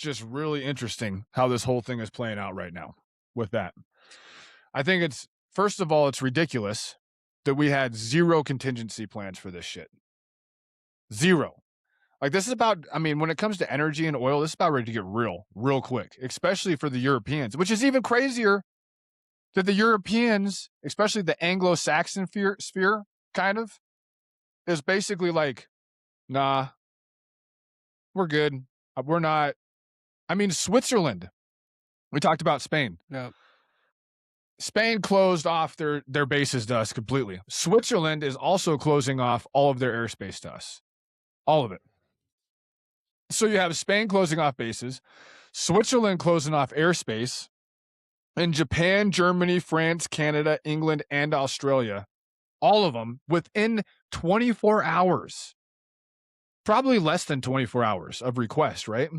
just really interesting how this whole thing is playing out right now with that. I think first of all, it's ridiculous that we had zero contingency plans for this shit. Zero. Like this is about, when it comes to energy and oil, this is about ready to get real quick, especially for the Europeans, which is even crazier that the Europeans, especially the Anglo-Saxon sphere, kind of, is basically like, nah, we're good. We're not. Switzerland. We talked about Spain. Yeah. Spain closed off their bases to us completely. Switzerland is also closing off all of their airspace to us. All of it. So you have Spain closing off bases, Switzerland closing off airspace, and Japan, Germany, France, Canada, England, and Australia, all of them within 24 hours. Probably less than 24 hours of request, right?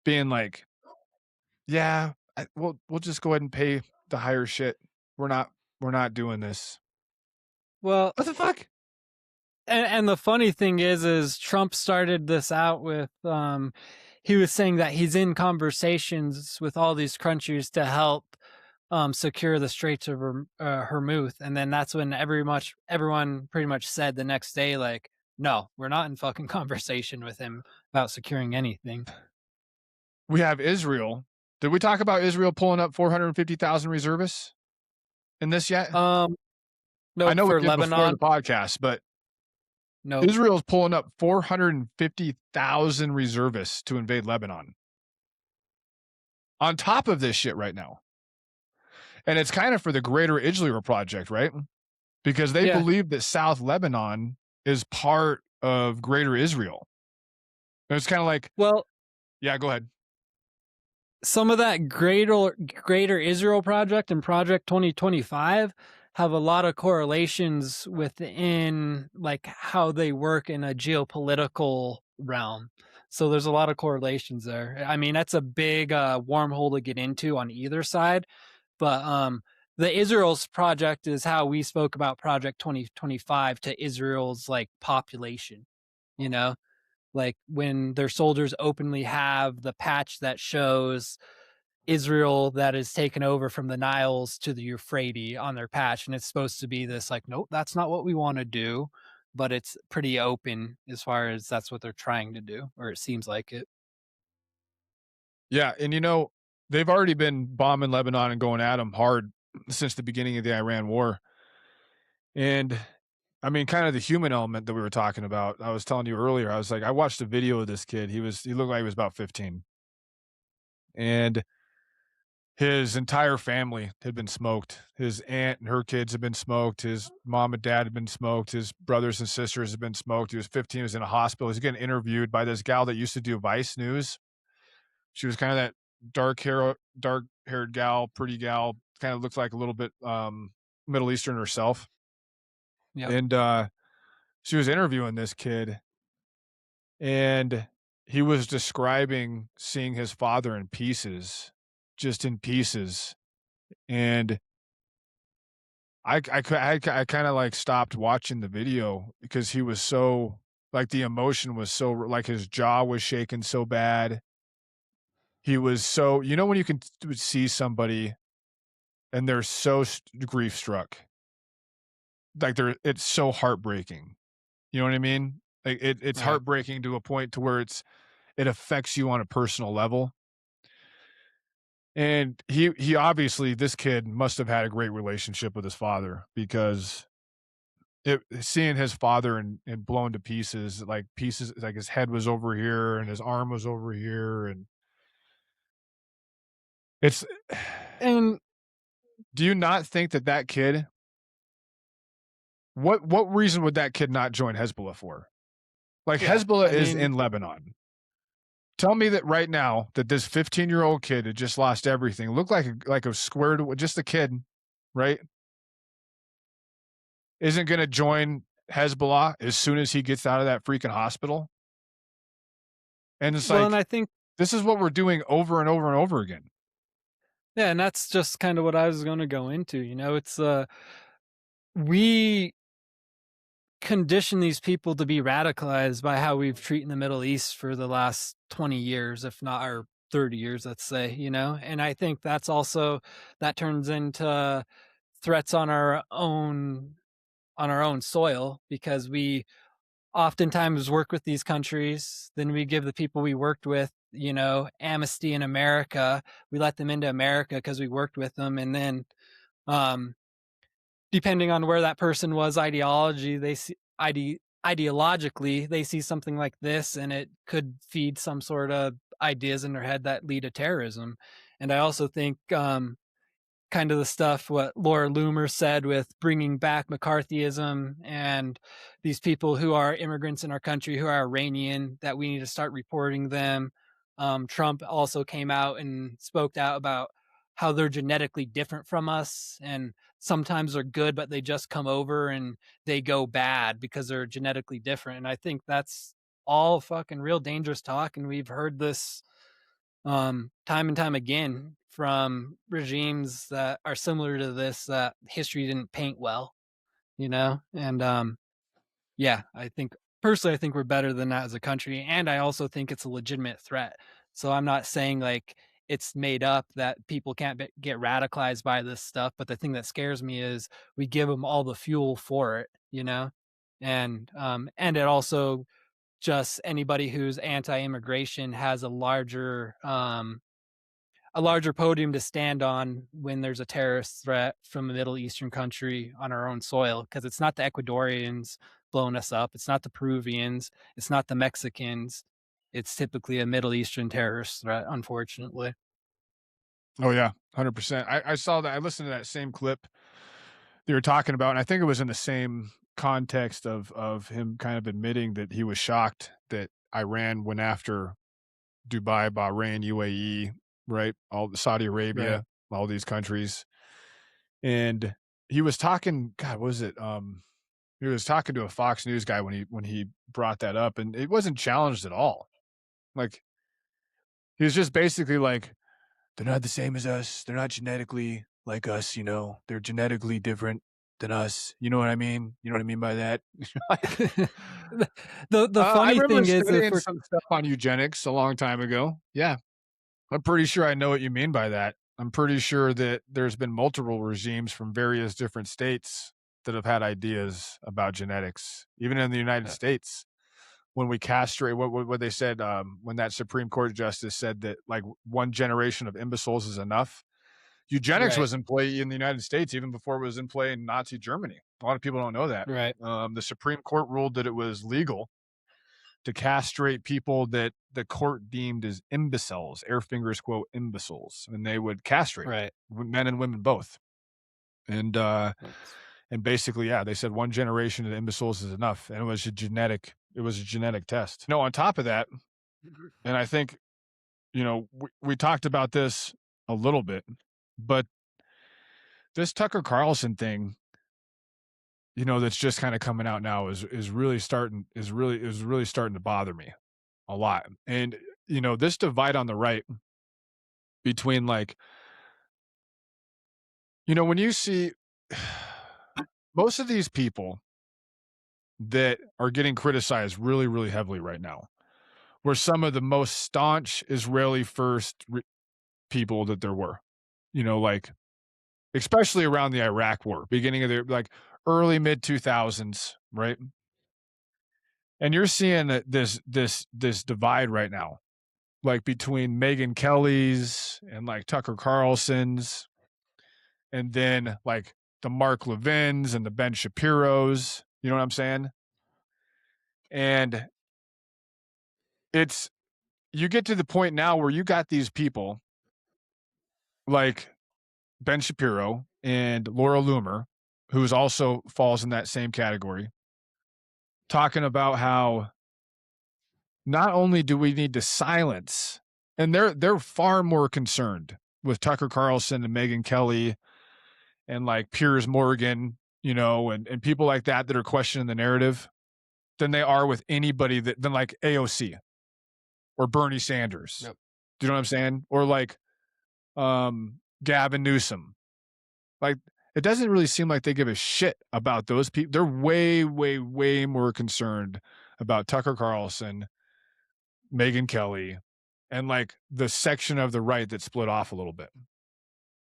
Being like, yeah, we'll just go ahead and pay the higher shit. We're not doing this. Well, What the fuck? And the funny thing is Trump started this out with, he was saying that he's in conversations with all these countries to help secure the Straits of Hurmuz. And then that's when everyone pretty much said the next day, like, no, we're not in fucking conversation with him about securing anything. We have Israel. Did we talk about Israel pulling up 450,000 reservists in this yet? No, I know for we did before Lebanon. the podcast, but No, Israel's pulling up 450,000 reservists to invade Lebanon. On top of this shit right now. And it's kind of for the greater Israel project, right? Because they believe that South Lebanon is part of greater Israel. And it's kind of like, well, yeah, go ahead. some of that greater Israel project and Project 2025 have a lot of correlations within like how they work in a geopolitical realm. So there's a lot of correlations there. That's a big wormhole to get into on either side. But the Israel's project is how we spoke about Project 2025 to Israel's like population, like when their soldiers openly have the patch that shows Israel that is taken over from the Niles to the Euphrates on their patch. And it's supposed to be this like, nope, that's not what we want to do. But it's pretty open as far as that's what they're trying to do, or it seems like it. Yeah. And they've already been bombing Lebanon and going at them hard since the beginning of the Iran war. And kind of the human element that we were talking about. I was telling you earlier, I was like, I watched a video of this kid. He looked like he was about 15. And his entire family had been smoked. His aunt and her kids had been smoked. His mom and dad had been smoked. His brothers and sisters had been smoked. He was 15. He was in a hospital. He's getting interviewed by this gal that used to do Vice News. She was kind of that dark-haired gal, pretty gal, kind of looks like a little bit Middle Eastern herself. Yep. And she was interviewing this kid, and he was describing seeing his father in pieces, just in pieces. And I kind of like stopped watching the video because he was so like the emotion was so like his jaw was shaking so bad. He was so, you know, when you can see somebody and they're so grief struck, like it's so heartbreaking. You know what I mean? Like it's Right. heartbreaking to a point to where it affects you on a personal level. And he obviously, this kid must have had a great relationship with his father, because seeing his father and blown to pieces, like his head was over here and his arm was over here, and it's. And Do you not think that kid? What reason would that kid not join Hezbollah for? Like, yeah, Hezbollah I is mean, in Lebanon. Tell me that right now that this 15-year-old kid had just lost everything, looked like a squared, just a kid, right? Isn't going to join Hezbollah as soon as he gets out of that freaking hospital. And it's well, and like, I think, this is what we're doing over and over and over again. yeah, and that's just kind of what I was going to go into. You know, it's we condition these people to be radicalized by how we've treated the Middle East for the last 20 years, if not or 30 years, let's say, you know. And I think that's also that turns into threats on our own soil, because we oftentimes work with these countries, then we give the people we worked with, you know, amnesty in America. We let them into America because we worked with them, and then um depending on where that person was ideologically, they see something like this, and it could feed some sort of ideas in their head that lead to terrorism. And I also think kind of the stuff what Laura Loomer said with bringing back McCarthyism and these people who are immigrants in our country who are Iranian, that we need to start reporting them. Trump also came out and spoke out about how they're genetically different from us, and sometimes they're good, but they just come over and they go bad because they're genetically different. And I think that's all fucking real dangerous talk, and we've heard this time and time again from regimes that are similar to this, that history didn't paint well, you know. And yeah, I think personally, I think we're better than that as a country, and I also think it's a legitimate threat. So I'm not saying like it's made up that people can't get radicalized by this stuff, but the thing that scares me is we give them all the fuel for it, you know. And it also, just anybody who's anti-immigration has a larger podium to stand on when there's a terrorist threat from a Middle Eastern country on our own soil, because it's not the Ecuadorians blowing us up, it's not the Peruvians, it's not the Mexicans, it's typically a Middle Eastern terrorist threat, unfortunately. Oh yeah, 100%. I saw that. I listened to that same clip they were talking about, and I think it was in the same context of him kind of admitting that he was shocked that Iran went after Dubai, Bahrain, UAE, right? All Saudi Arabia, Right. all these countries. And he was talking, God, what was it? He was talking to a Fox News guy when he brought that up, and it wasn't challenged at all. Like, he was just basically like, they're not the same as us. They're not genetically like us, you know. They're genetically different than us. You know what I mean? You know what I mean by that? The I funny remember thing is, if studying we're some stuff on eugenics a long time ago. Yeah, I'm pretty sure I know what you mean by that. I'm pretty sure that there's been multiple regimes from various different states that have had ideas about genetics, even in the United States. When we castrate, what they said, when that Supreme Court justice said that like one generation of imbeciles is enough. Eugenics right, was in play in the United States even before it was in play in Nazi Germany. A lot of people don't know that. right, The Supreme Court ruled that it was legal to castrate people that the court deemed as imbeciles, air fingers quote imbeciles, and they would castrate right. men and women both. And basically, yeah, they said one generation of imbeciles is enough, and it was a genetic test. No, on top of that, and I think we talked about this a little bit, but this Tucker Carlson thing, that's just kind of coming out now is really starting to bother me a lot. And this divide on the right between when you see most of these people that are getting criticized really, really heavily right now were some of the most staunch Israeli first people that there were, especially around the Iraq war, beginning of the early mid 2000s, right? And you're seeing this divide right now, between Megyn Kelly's and Tucker Carlson's, and then the Mark Levin's and the Ben Shapiro's. You know what I'm saying? And you get to the point now where you got these people like Ben Shapiro and Laura Loomer, who's also falls in that same category, talking about how not only do we need to silence, and they're far more concerned with Tucker Carlson and Megyn Kelly and Piers Morgan, and people like that are questioning the narrative than they are with anybody than AOC or Bernie Sanders. Yep. Do you know what I'm saying? Or Gavin Newsom. It doesn't really seem like they give a shit about those people. They're way, way, way more concerned about Tucker Carlson, Megyn Kelly, and the section of the right that split off a little bit.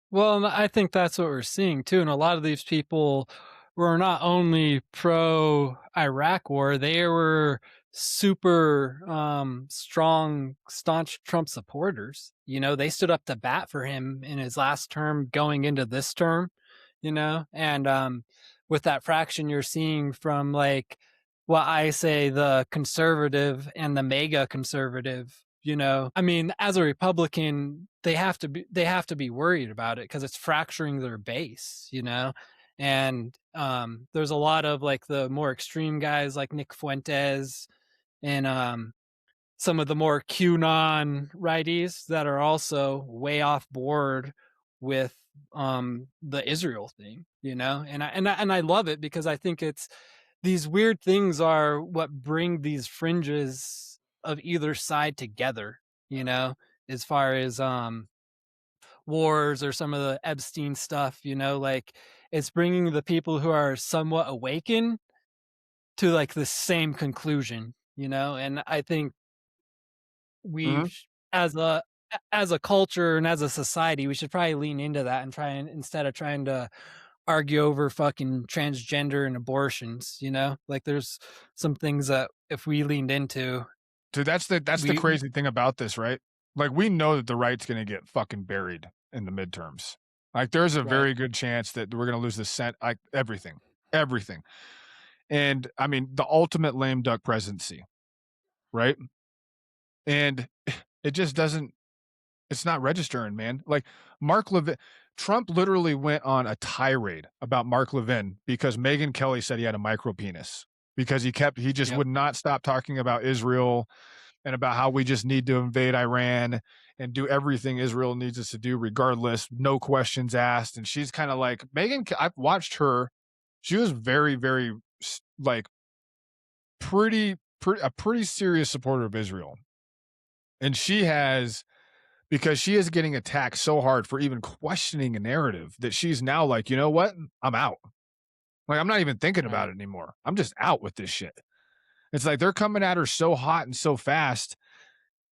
Well, and I think that's what we're seeing too. And a lot of these people were not only pro Iraq war, they were super strong, staunch Trump supporters. They stood up to bat for him in his last term going into this term, and with that fraction you're seeing from what I say the conservative and the mega conservative. I mean, as a Republican, they have to be worried about it because it's fracturing their base, and there's a lot of the more extreme guys like Nick Fuentes and some of the more QAnon righties that are also way off board with the Israel thing, and I love it because I think it's these weird things are what bring these fringes of either side together, as far as wars or some of the Epstein stuff, it's bringing the people who are somewhat awakened to the same conclusion, and I think we as a culture and as a society, we should probably lean into that and instead of trying to argue over fucking transgender and abortions, there's some things that if we leaned into. Dude, that's the crazy thing about this, right? We know that the right's going to get fucking buried in the midterms. There's a very good chance that we're going to lose the Senate, everything. And I mean, the ultimate lame duck presidency, right? And it just doesn't, it's not registering, man. Mark Levin, Trump literally went on a tirade about Mark Levin because Megyn Kelly said he had a micro penis because he just would not stop talking about Israel and about how we just need to invade Iran and do everything Israel needs us to do regardless, no questions asked. And she's kind of Megyn, I've watched her. She was very, very a pretty serious supporter of Israel. And because she is getting attacked so hard for even questioning a narrative that she's now you know what? I'm out. I'm not even thinking about it anymore. I'm just out with this shit. It's they're coming at her so hot and so fast.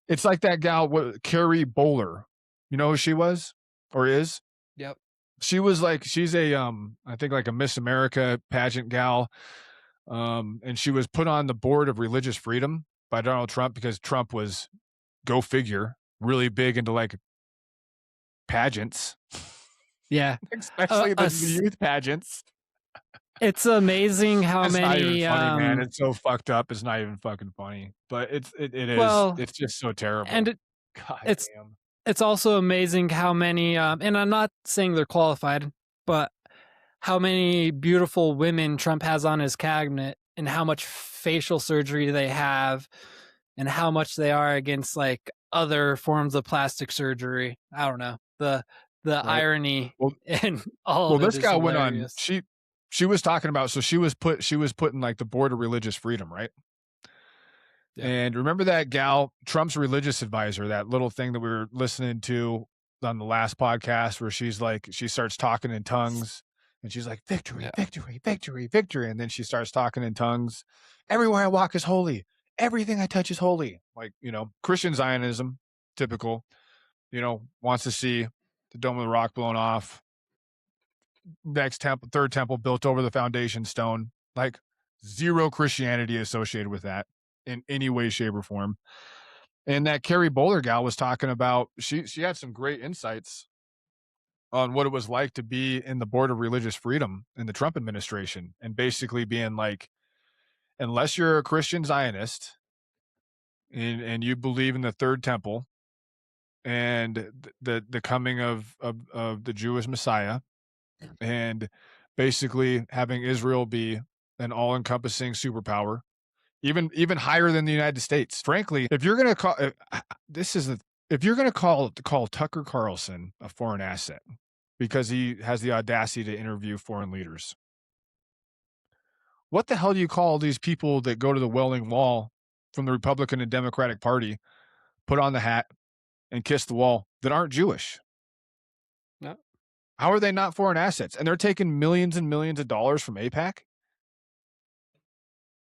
It's that gal, Carrie Bowler. You know who she was or is? Yep. She was she's a, I think a Miss America pageant gal. And she was put on the board of religious freedom by Donald Trump because Trump was, go figure, really big into pageants. Yeah. Especially the youth pageants. It's amazing how it's many not even funny, man. It's so fucked up. It's not even fucking funny. But it is. Well, it's just so terrible. And damn. It's also amazing how many and I'm not saying they're qualified, but how many beautiful women Trump has on his cabinet and how much facial surgery they have and how much they are against other forms of plastic surgery. I don't know. The Right. irony Well, in all well, of it this is guy went on. hilarious. She was talking about. So she was putting like the board of religious freedom, right? Yeah. And remember that gal, Trump's religious advisor, that little thing that we were listening to on the last podcast, where she's like, she starts talking in tongues, and she's like, victory, Yeah. victory, victory, victory, and then she starts talking in tongues. Everywhere I walk is holy. Everything I touch is holy. Like, Christian Zionism, typical. Wants to see the Dome of the Rock blown off. Next temple, third temple built over the foundation stone. Like, zero Christianity associated with that in any way, shape, or form. And that Carrie Bowler gal was talking about, she had some great insights on what it was like to be in the Board of Religious Freedom in the Trump administration, and basically being like, unless you're a Christian Zionist and you believe in the third temple and the coming of the Jewish Messiah, and basically having Israel be an all-encompassing superpower, even higher than the United States. Frankly, if you're going to call if you're going to call Tucker Carlson a foreign asset because he has the audacity to interview foreign leaders, what the hell do you call these people that go to the Wailing Wall from the Republican and Democratic Party, put on the hat and kiss the wall, that aren't Jewish? No. How are they not foreign assets? And they're taking millions and millions of dollars from AIPAC.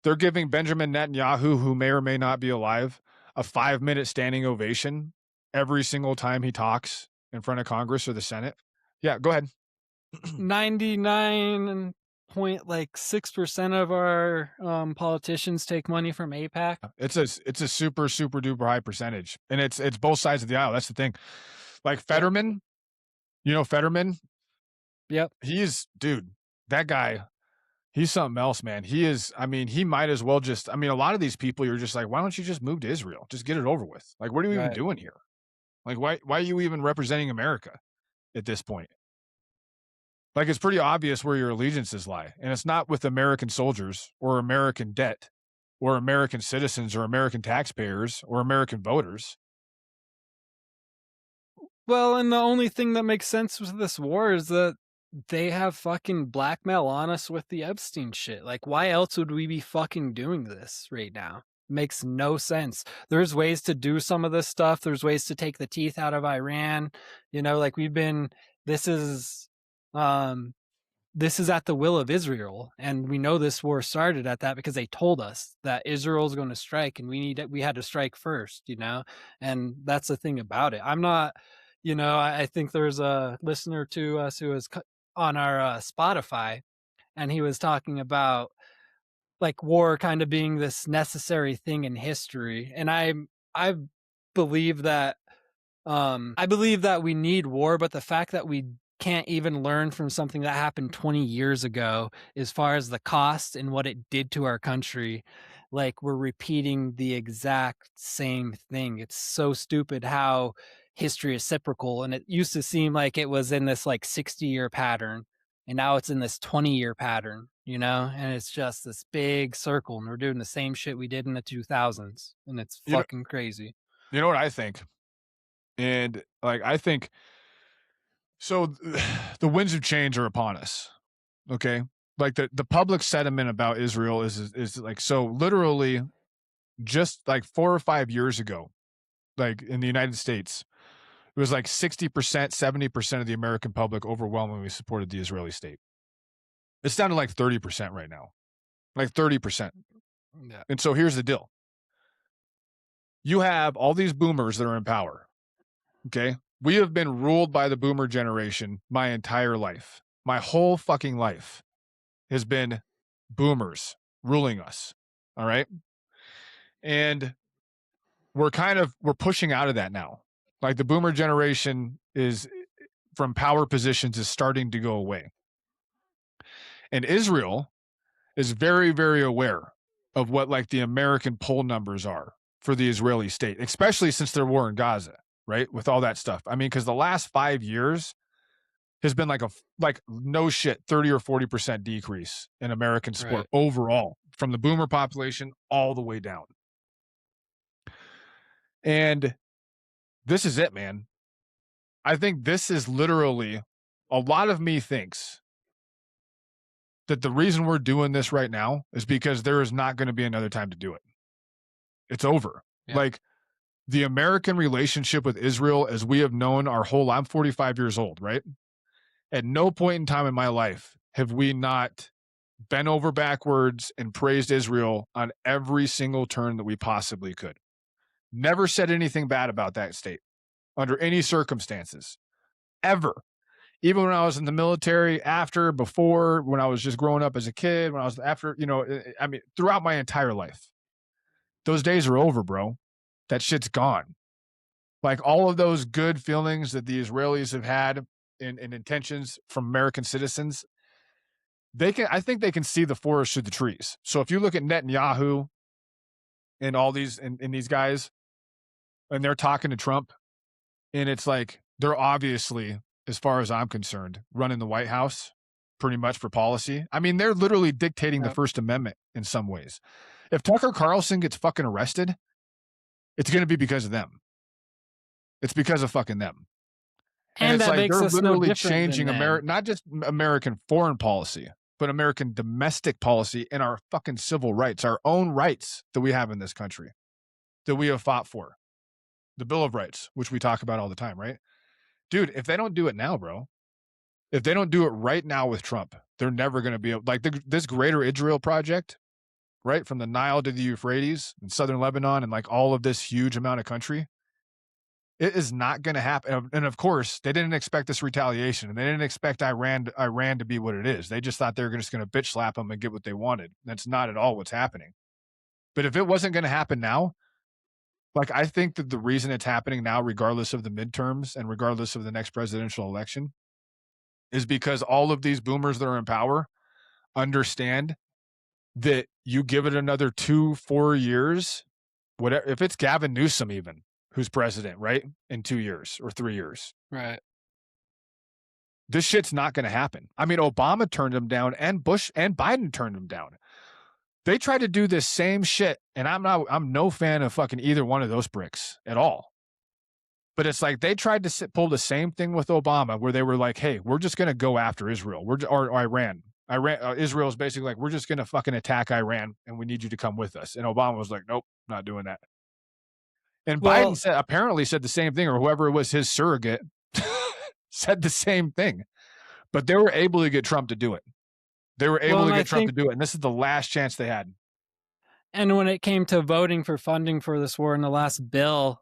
They're giving Benjamin Netanyahu, who may or may not be alive, a 5-minute standing ovation every single time he talks in front of Congress or the Senate. Yeah, go ahead. 99.6% of our politicians take money from AIPAC. It's a super duper high percentage, and it's both sides of the aisle. That's the thing. Like Fetterman, Fetterman. Yep. Dude, that guy. He's something else, man. He is. I mean, he might as well just. I mean, a lot of these people, you're just like, why don't you just move to Israel? Just get it over with. Like, what are you even doing here? Like, why are you even representing America at this point? Like, it's pretty obvious where your allegiances lie, and it's not with American soldiers or American debt or American citizens or American taxpayers or American voters. Well, and the only thing that makes sense with this war is that they have fucking blackmail on us with the Epstein shit. Like, why else would we be fucking doing this right now? Makes no sense. There's ways to do some of this stuff. There's ways to take the teeth out of Iran. Like this is at the will of Israel, and we know this war started at that because they told us that Israel's going to strike, and we had to strike first, and that's the thing about it. I'm not, I think there's a listener to us who was on our Spotify, and he was talking about like war kind of being this necessary thing in history, and I believe that we need war, but the fact that we can't even learn from something that happened 20 years ago as far as the cost and what it did to our country, like we're repeating the exact same thing. It's so stupid how history is cyclical, and it used to seem like it was in this like 60-year pattern, and now it's in this 20-year pattern, and it's just this big circle, and we're doing the same shit we did in the 2000s, and it's fucking crazy. You know what I think? And like, I think, so the winds of change are upon us. Okay. Like the public sentiment about Israel is like, so literally just like 4 or 5 years ago, like in the United States, it was like 60%, 70% of the American public overwhelmingly supported the Israeli state. It's down to like 30% right now, like 30%. Yeah. And so here's the deal. You have all these boomers that are in power. Okay. We have been ruled by the boomer generation my entire life. My whole fucking life has been boomers ruling us. All right. And we're pushing out of that now. Like the boomer generation is from power positions is starting to go away. And Israel is very, very aware of what like the American poll numbers are for the Israeli state, especially since their war in Gaza, right? With all that stuff. I mean, because the last 5 years has been like no shit, 30 or 40% decrease in American support overall, from the boomer population all the way down. And this is it, man. I think this is literally, a lot of me thinks that the reason we're doing this right now is because there is not going to be another time to do it. It's over. Yeah. Like, the American relationship with Israel, as we have known our whole, I'm 45 years old, right? At no point in time in my life have we not bent over backwards and praised Israel on every single turn that we possibly could. Never said anything bad about that state under any circumstances, ever. Even when I was in the military, after, before, when I was just growing up as a kid, when I was after, I mean, throughout my entire life. Those days are over, bro. That shit's gone. Like, all of those good feelings that the Israelis have had in intentions from American citizens, I think they can see the forest through the trees. So if you look at Netanyahu and all these, and these guys, and they're talking to Trump, and it's like, they're obviously, as far as I'm concerned, running the White House pretty much for policy. I mean, they're literally dictating the First Amendment in some ways. If Tucker Carlson gets fucking arrested, it's going to be because of them. It's because of fucking them. And it's that like makes they're us no literally different changing than them. not just American foreign policy, but American domestic policy and our fucking civil rights, our own rights that we have in this country, that we have fought for. The Bill of Rights, which we talk about all the time, right? Dude, if they don't do it now, bro, if they don't do it right now with Trump, they're never going to be able, like, this Greater Israel Project, right, from the Nile to the Euphrates in southern Lebanon, and like all of this huge amount of country, it is not going to happen. And of course, they didn't expect this retaliation, and they didn't expect Iran to be what it is. They just thought they were just going to bitch slap them and get what they wanted. That's not at all what's happening. But if it wasn't going to happen now, like, I think that the reason it's happening now, regardless of the midterms and regardless of the next presidential election, is because all of these boomers that are in power understand that you give it another 2-4 years, whatever, if it's Gavin Newsom even, who's president, right, in 2 years or 3 years, Right. this shit's not going to happen. I mean, Obama turned him down, and Bush and Biden turned him down. They tried to do this same shit, and I'm no fan of fucking either one of those bricks at all. But it's like they tried to pull the same thing with Obama, where they were like, "Hey, we're just going to go after Israel. Or Iran. Israel is basically like, we're just going to fucking attack Iran, and we need you to come with us." And Obama was like, "Nope, not doing that." And Well, Biden apparently said the same thing, or whoever was his surrogate said the same thing. But they were able to get Trump to do it. They were able to get Trump to do it, and this is the last chance they had. And when it came to voting for funding for this war in the last bill,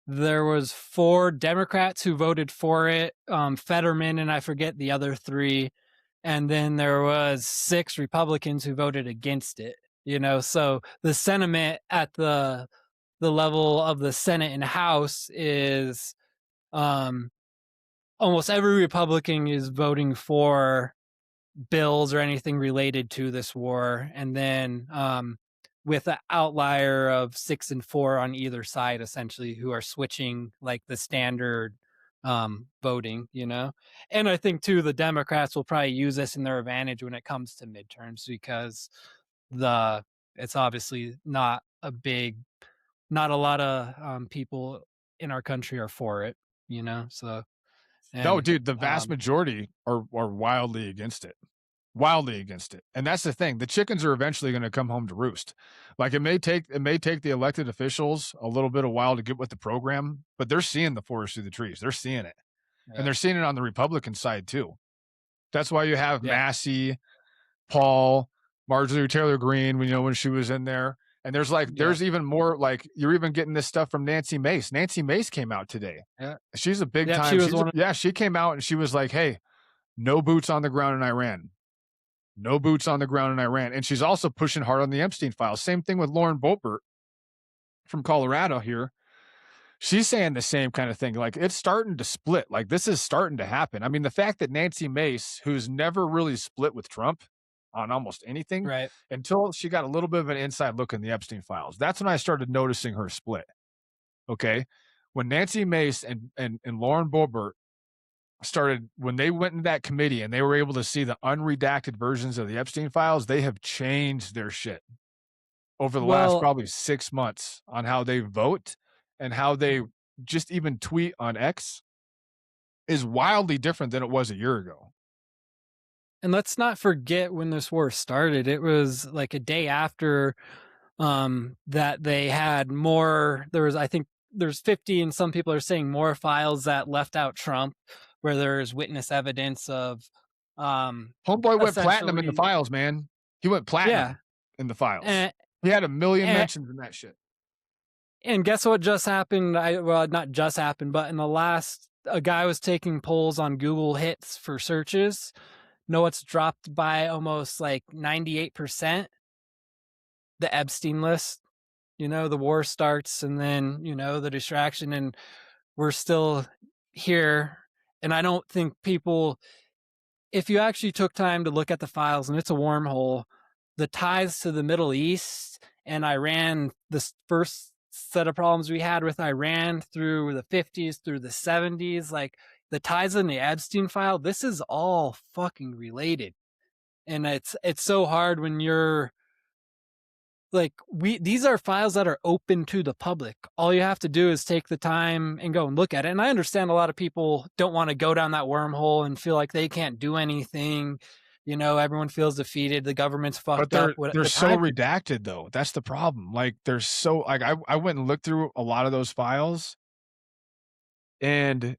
there was 4 Democrats who voted for it, Fetterman and I forget the other 3, and then there was 6 Republicans who voted against it. So the sentiment at the level of the Senate and House is almost every Republican is voting for bills or anything related to this war, and then with an outlier of 6 and 4 on either side, essentially, who are switching like the standard voting, And I think too, the Democrats will probably use this in their advantage when it comes to midterms, because it's obviously not a lot of people in our country are for it, So No, dude, the vast majority are wildly against it. Wildly against it. And that's the thing. The chickens are eventually going to come home to roost. Like, it may take the elected officials a little bit of while to get with the program, but they're seeing the forest through the trees. They're seeing it. Yeah. And they're seeing it on the Republican side too. That's why you have Massey, Paul, Marjorie Taylor Greene, when she was in there. And there's even more, like, you're even getting this stuff from Nancy Mace. Nancy Mace came out today. Yeah. She's a big time. She came out and she was like, "Hey, no boots on the ground in Iran. No boots on the ground in Iran." And she's also pushing hard on the Epstein files. Same thing with Lauren Boebert from Colorado here. She's saying the same kind of thing. Like, it's starting to split. Like, this is starting to happen. I mean, the fact that Nancy Mace, who's never really split with Trump on almost anything, right, until she got a little bit of an inside look in the Epstein files, that's when I started noticing her split. Okay. When Nancy Mace and Lauren Boebert when they went into that committee and they were able to see the unredacted versions of the Epstein files, they have changed their shit over the last probably 6 months on how they vote and how they just even tweet on X is wildly different than it was a year ago. And let's not forget when this war started, it was like a day after that they had more. There was, I think there's 50, and some people are saying more files that left out Trump, where there's witness evidence of Homeboy went platinum in the files, man. He went platinum in the files. He had 1 million mentions in that shit. And guess what just happened? Well, not just happened, but in the last, a guy was taking polls on Google hits for searches. Know it's dropped by almost like 98%. The Epstein list, you know, the war starts and then, you know, the distraction, and we're still here. And I don't think people, if you actually took time to look at the files, and it's a wormhole, the ties to the Middle East and Iran, this first set of problems we had with Iran through the 50s, through the 70s, like the ties in the Epstein file, this is all fucking related. And it's so hard when you're like, these are files that are open to the public. All you have to do is take the time and go and look at it. And I understand a lot of people don't want to go down that wormhole and feel like they can't do anything. You know, everyone feels defeated. The government's fucked up. They're so redacted, though. That's the problem. Like, they're so, like, I went and looked through a lot of those files, and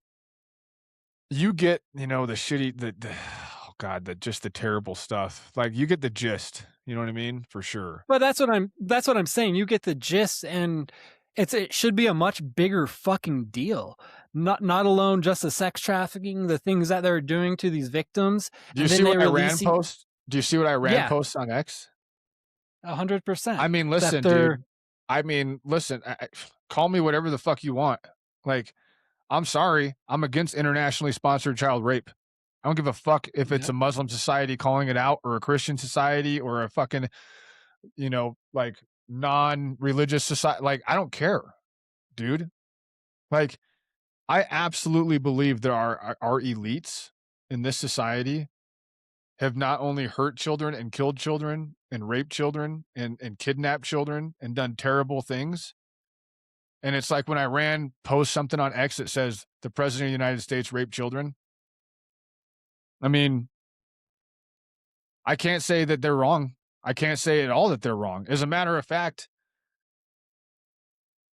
you get, you know, the shitty, oh God, just the terrible stuff. Like, you get the gist. You know what I mean? For sure. But that's what I'm saying. You get the gist, and it should be a much bigger fucking deal. Not alone just the sex trafficking, the things that they're doing to these victims. Do you see what Iran posts? Do you see what Iran posts on X? 100%. I mean, listen, dude. I mean, listen. Call me whatever the fuck you want. Like, I'm sorry. I'm against internationally sponsored child rape. I don't give a fuck if it's a Muslim society calling it out, or a Christian society, or a fucking, you know, like non-religious society. Like, I don't care, dude. Like, I absolutely believe there are our elites in this society have not only hurt children and killed children and raped children and kidnapped children and done terrible things. And it's like when Iran posts something on X that says the president of the United States raped children. I mean, I can't say that they're wrong. I can't say at all that they're wrong. As a matter of fact,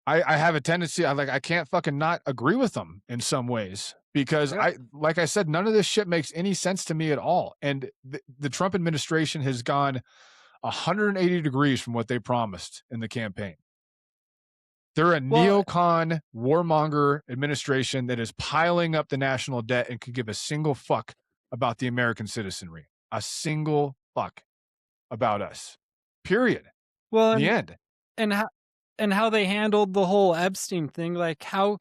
I have a tendency, I can't fucking not agree with them in some ways, because like I said, none of this shit makes any sense to me at all. And the Trump administration has gone 180 degrees from what they promised in the campaign. They're a neocon, warmonger administration that is piling up the national debt and could give a single fuck about the American citizenry. A single fuck about us. Period. Well, the end. And how they handled the whole Epstein thing, like how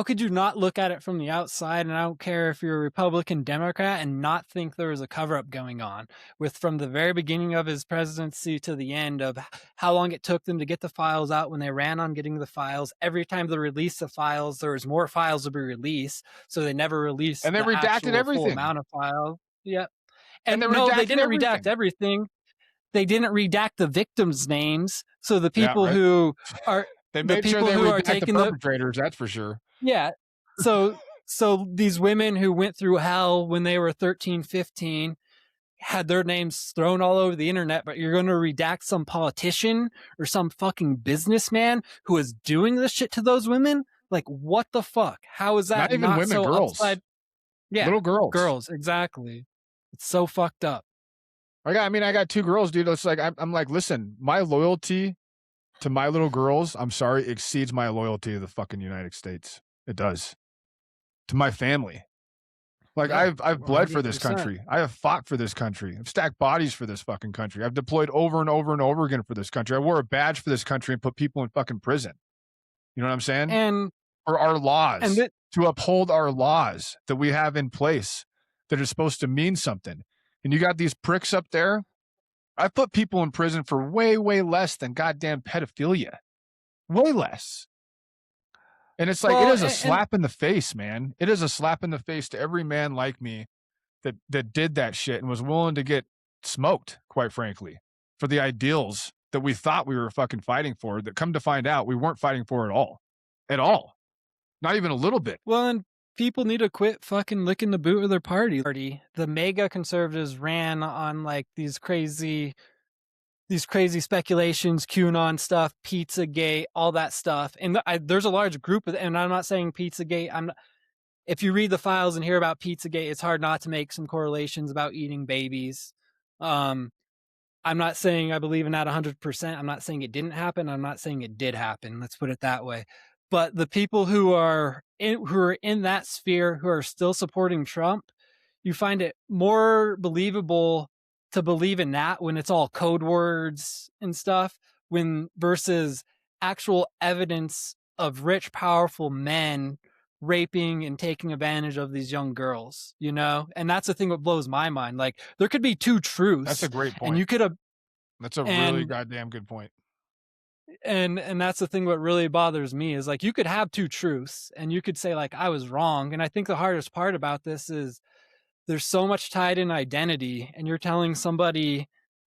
could you not look at it from the outside, and I don't care if you're a Republican, Democrat, and not think there was a cover-up going on with, from the very beginning of his presidency to the end, of how long it took them to get the files out. When they ran on getting the files, every time they released the files, there was more files to be released, so they never released and they redacted everything. Full amount of files. Yep. And no, they didn't redact everything. They didn't redact the victims' names, so the people who are they made sure they redact the perpetrators. That's for sure. Yeah. So these women who went through hell when they were 13, 15 had their names thrown all over the internet, but you're going to redact some politician or some fucking businessman who is doing this shit to those women? Like, what the fuck? How is that not even women, so girls? Upside? Yeah, little girls. Girls, exactly. It's so fucked up. I got 2 girls, dude. It's like I'm like, listen, my loyalty to my little girls, I'm sorry, exceeds my loyalty to the fucking United States. It does. To my family. Like, I've bled 100%. For this country. I have fought for this country. I've stacked bodies for this fucking country. I've deployed over and over and over again for this country. I wore a badge for this country and put people in fucking prison. You know what I'm saying? And for our laws, to uphold our laws that we have in place that are supposed to mean something. And you got these pricks up there. I put people in prison for way, way less than goddamn pedophilia. Way less. And it's like, it is a slap in the face, man. It is a slap in the face to every man like me that did that shit and was willing to get smoked, quite frankly, for the ideals that we thought we were fucking fighting for, that come to find out we weren't fighting for at all. at all. Not even a little bit. Well, and people need to quit fucking licking the boot of their party. The mega conservatives ran on like these crazy speculations, QAnon stuff, Pizzagate, all that stuff. And there's a large group of, and I'm not saying Pizzagate. If you read the files and hear about Pizzagate, it's hard not to make some correlations about eating babies. I'm not saying I believe in that 100%. I'm not saying it didn't happen. I'm not saying it did happen. Let's put it that way. But the people who are in that sphere, who are still supporting Trump, you find it more believable to believe in that when it's all code words and stuff, versus actual evidence of rich, powerful men raping and taking advantage of these young girls, you know? And that's the thing that blows my mind. Like, there could be two truths. That's a great point. And you could have. That's a really goddamn good point. And that's the thing what really bothers me is like, you could have two truths and you could say like, I was wrong. And I think the hardest part about this is there's so much tied in identity, and you're telling somebody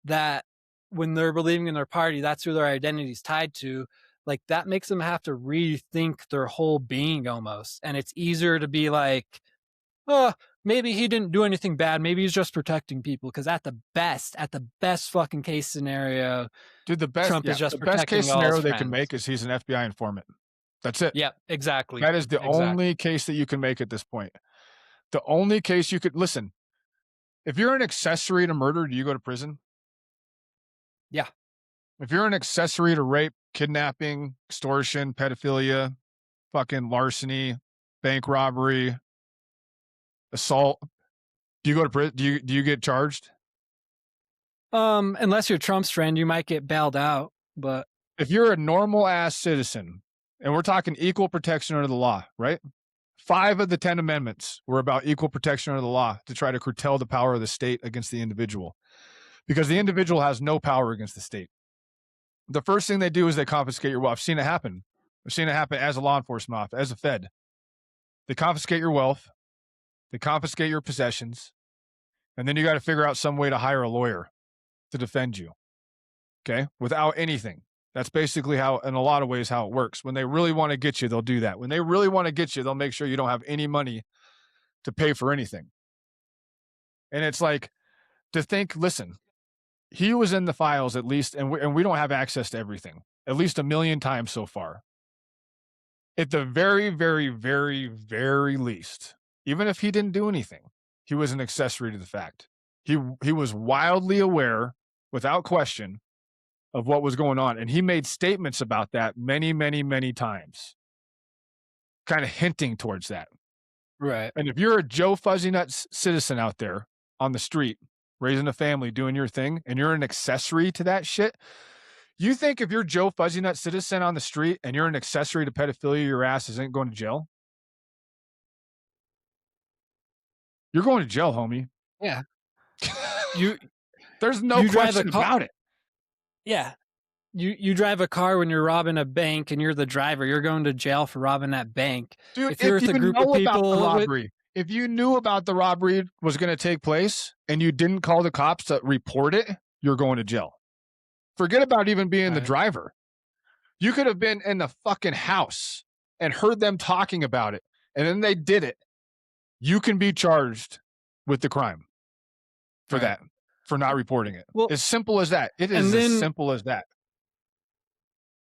that when they're believing in their party, that's who their identity is tied to. Like, that makes them have to rethink their whole being almost. And it's easier to be like, oh, maybe he didn't do anything bad. Maybe he's just protecting people. Because at the best fucking case scenario, dude, Trump is just the protecting best case all his scenario they friends. can make is he's an FBI informant. That's it. Yeah, exactly. That is the only case that you can make at this point. The only case you could listen. If you're an accessory to murder, do you go to prison? Yeah. If you're an accessory to rape, kidnapping, extortion, pedophilia, fucking larceny, bank robbery, assault, do you go to prison? Do you get charged? Unless you're Trump's friend, you might get bailed out. But if you're a normal ass citizen, and we're talking equal protection under the law, right? 5 of the 10 amendments were about equal protection under the law to try to curtail the power of the state against the individual, because the individual has no power against the state. The first thing they do is they confiscate your wealth. I've seen it happen. I've seen it happen as a law enforcement officer, as a Fed. They confiscate your wealth. They confiscate your possessions. And then you got to figure out some way to hire a lawyer to defend you. Okay? Without anything. That's basically how, in a lot of ways, how it works. When they really want to get you, they'll do that. When they really want to get you, they'll make sure you don't have any money to pay for anything. And it's like, to think, listen, he was in the files at least, and we don't have access to everything, at least 1 million times so far. At the very, very, very, very least, even if he didn't do anything, he was an accessory to the fact. He was wildly aware, without question, of what was going on. And he made statements about that many, many, many times, kind of hinting towards that. right. And if you're a Joe Fuzzy Nuts citizen out there on the street, raising a family, doing your thing, and you're an accessory to that shit, you think if you're Joe Fuzzy Nut citizen on the street and you're an accessory to pedophilia, your ass isn't going to jail? You're going to jail, homie. Yeah. There's no question about it. Yeah. You drive a car when you're robbing a bank and you're the driver, you're going to jail for robbing that bank. Dude, if you're with a group of people, if you knew about the robbery was going to take place and you didn't call the cops to report it, you're going to jail. Forget about even being the driver. You could have been in the fucking house and heard them talking about it, and then they did it. You can be charged with the crime for that, for not reporting it. Well, as simple as that. It is as simple as that.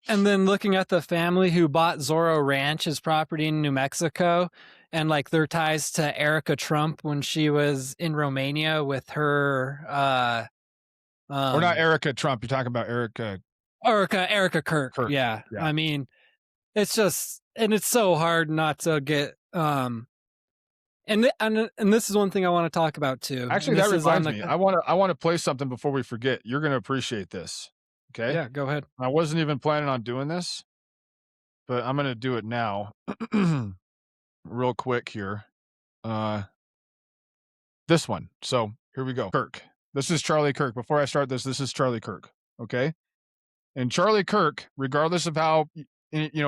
And then looking at the family who bought Zorro Ranch, his property in New Mexico, and like their ties to Erica Trump when she was in Romania with her. Or not Erica Trump. You're talking about Erica Kirk. Yeah. I mean, it's just, and it's so hard not to get. And this is one thing I want to talk about too. Actually, that reminds me. I want to play something before we forget. You're going to appreciate this. Okay. Yeah, go ahead. I wasn't even planning on doing this, but I'm going to do it now. Real quick here. This one. So here we go. Kirk. This is Charlie Kirk. Before I start this is Charlie Kirk. Okay. And Charlie Kirk, regardless of how,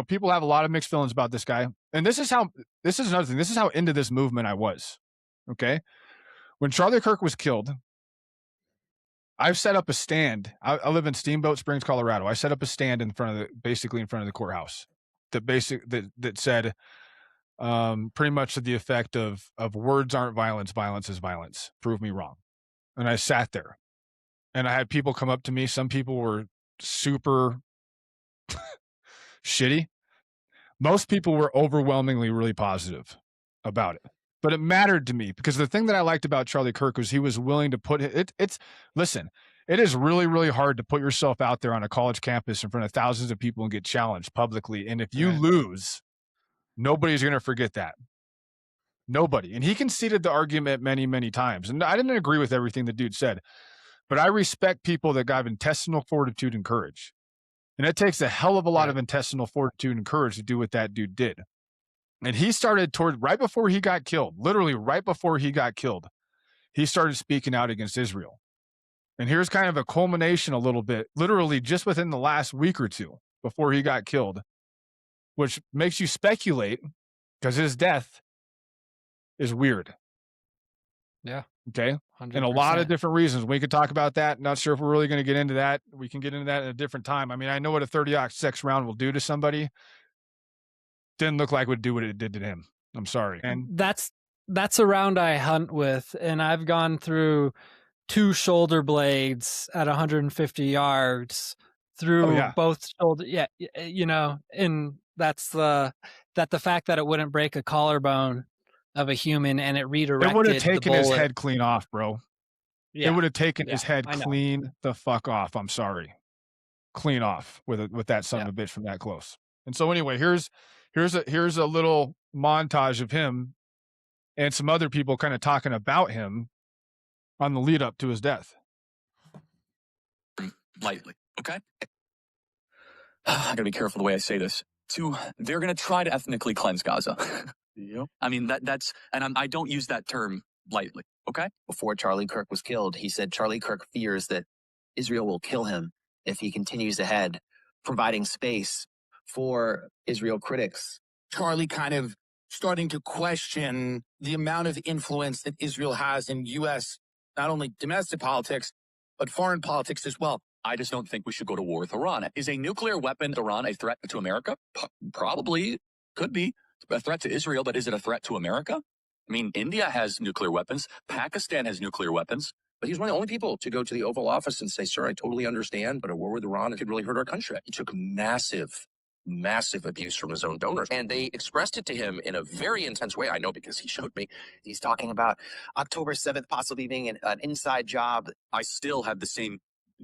people have a lot of mixed feelings about this guy. And this is another thing. This is how into this movement I was. Okay. When Charlie Kirk was killed, I've set up a stand. I live in Steamboat Springs, Colorado. I set up a stand basically in front of the courthouse. that said pretty much to the effect of words aren't violence, violence is violence. Prove me wrong. And I sat there and I had people come up to me. Some people were super shitty. Most people were overwhelmingly really positive about it. But it mattered to me because the thing that I liked about Charlie Kirk was he was willing to put it. Listen, it is really, really hard to put yourself out there on a college campus in front of thousands of people and get challenged publicly. And if you lose, nobody's going to forget that. Nobody. And he conceded the argument many, many times. And I didn't agree with everything the dude said, but I respect people that got intestinal fortitude and courage. And it takes a hell of a lot of intestinal fortitude and courage to do what that dude did. And he started right before he got killed, literally right before he got killed, he started speaking out against Israel. And here's kind of a culmination a little bit, literally just within the last week or two before he got killed, which makes you speculate because his death is weird. Yeah. Okay. 100%. And a lot of different reasons. We could talk about that. Not sure if we're really going to get into that. We can get into that at a different time. I mean, I know what a 30-06 round will do to somebody. Didn't look like it would do what it did to him. I'm sorry. And that's a round I hunt with, and I've gone through 2 shoulder blades at 150 yards through both shoulder. Yeah, you know, and that's the fact that it wouldn't break a collarbone of a human and it redirected. It would have taken his head clean off, bro. Yeah. It would have taken his head clean the fuck off. I'm sorry. Clean off with that son of a bitch from that close. And so anyway, here's a little montage of him and some other people kind of talking about him on the lead up to his death. Lightly, okay? I gotta be careful the way I say this. They're gonna try to ethnically cleanse Gaza. Yep. I mean, I don't use that term lightly, okay? Before Charlie Kirk was killed, he said Charlie Kirk fears that Israel will kill him if he continues ahead, providing space for Israel critics. Charlie kind of starting to question the amount of influence that Israel has in U.S., not only domestic politics, but foreign politics as well. I just don't think we should go to war with Iran. Is a nuclear weapon Iran a threat to America? Probably. Could be a threat to Israel, but is it a threat to America? I mean, India has nuclear weapons. Pakistan has nuclear weapons. But he's one of the only people to go to the Oval Office and say, sir, I totally understand, but a war with Iran could really hurt our country. He took massive abuse from his own donors. And they expressed it to him in a very intense way. I know because he showed me. He's talking about October 7th possibly being an inside job. I still have the same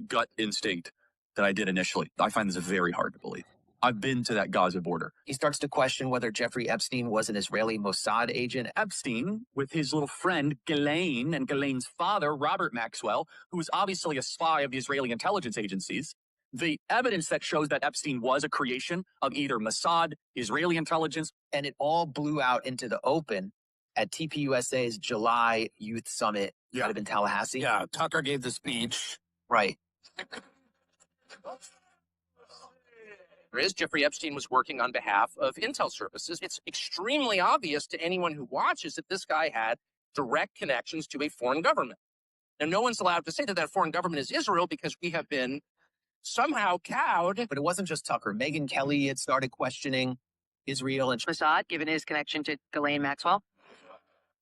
gut instinct that I did initially. I find this very hard to believe. I've been to that Gaza border. He starts to question whether Jeffrey Epstein was an Israeli Mossad agent. Epstein, with his little friend Ghislaine and Ghislaine's father, Robert Maxwell, who was obviously a spy of the Israeli intelligence agencies. The evidence that shows that Epstein was a creation of either Mossad, Israeli intelligence. And it all blew out into the open at TPUSA's July Youth Summit out of in Tallahassee. Yeah, Tucker gave the speech. Right. Jeffrey Epstein was working on behalf of intel services. It's extremely obvious to anyone who watches that this guy had direct connections to a foreign government. And no one's allowed to say that foreign government is Israel because we have been somehow cowed. But it wasn't just Tucker. Megyn Kelly had started questioning Israel and Mossad, given his connection to Ghislaine Maxwell.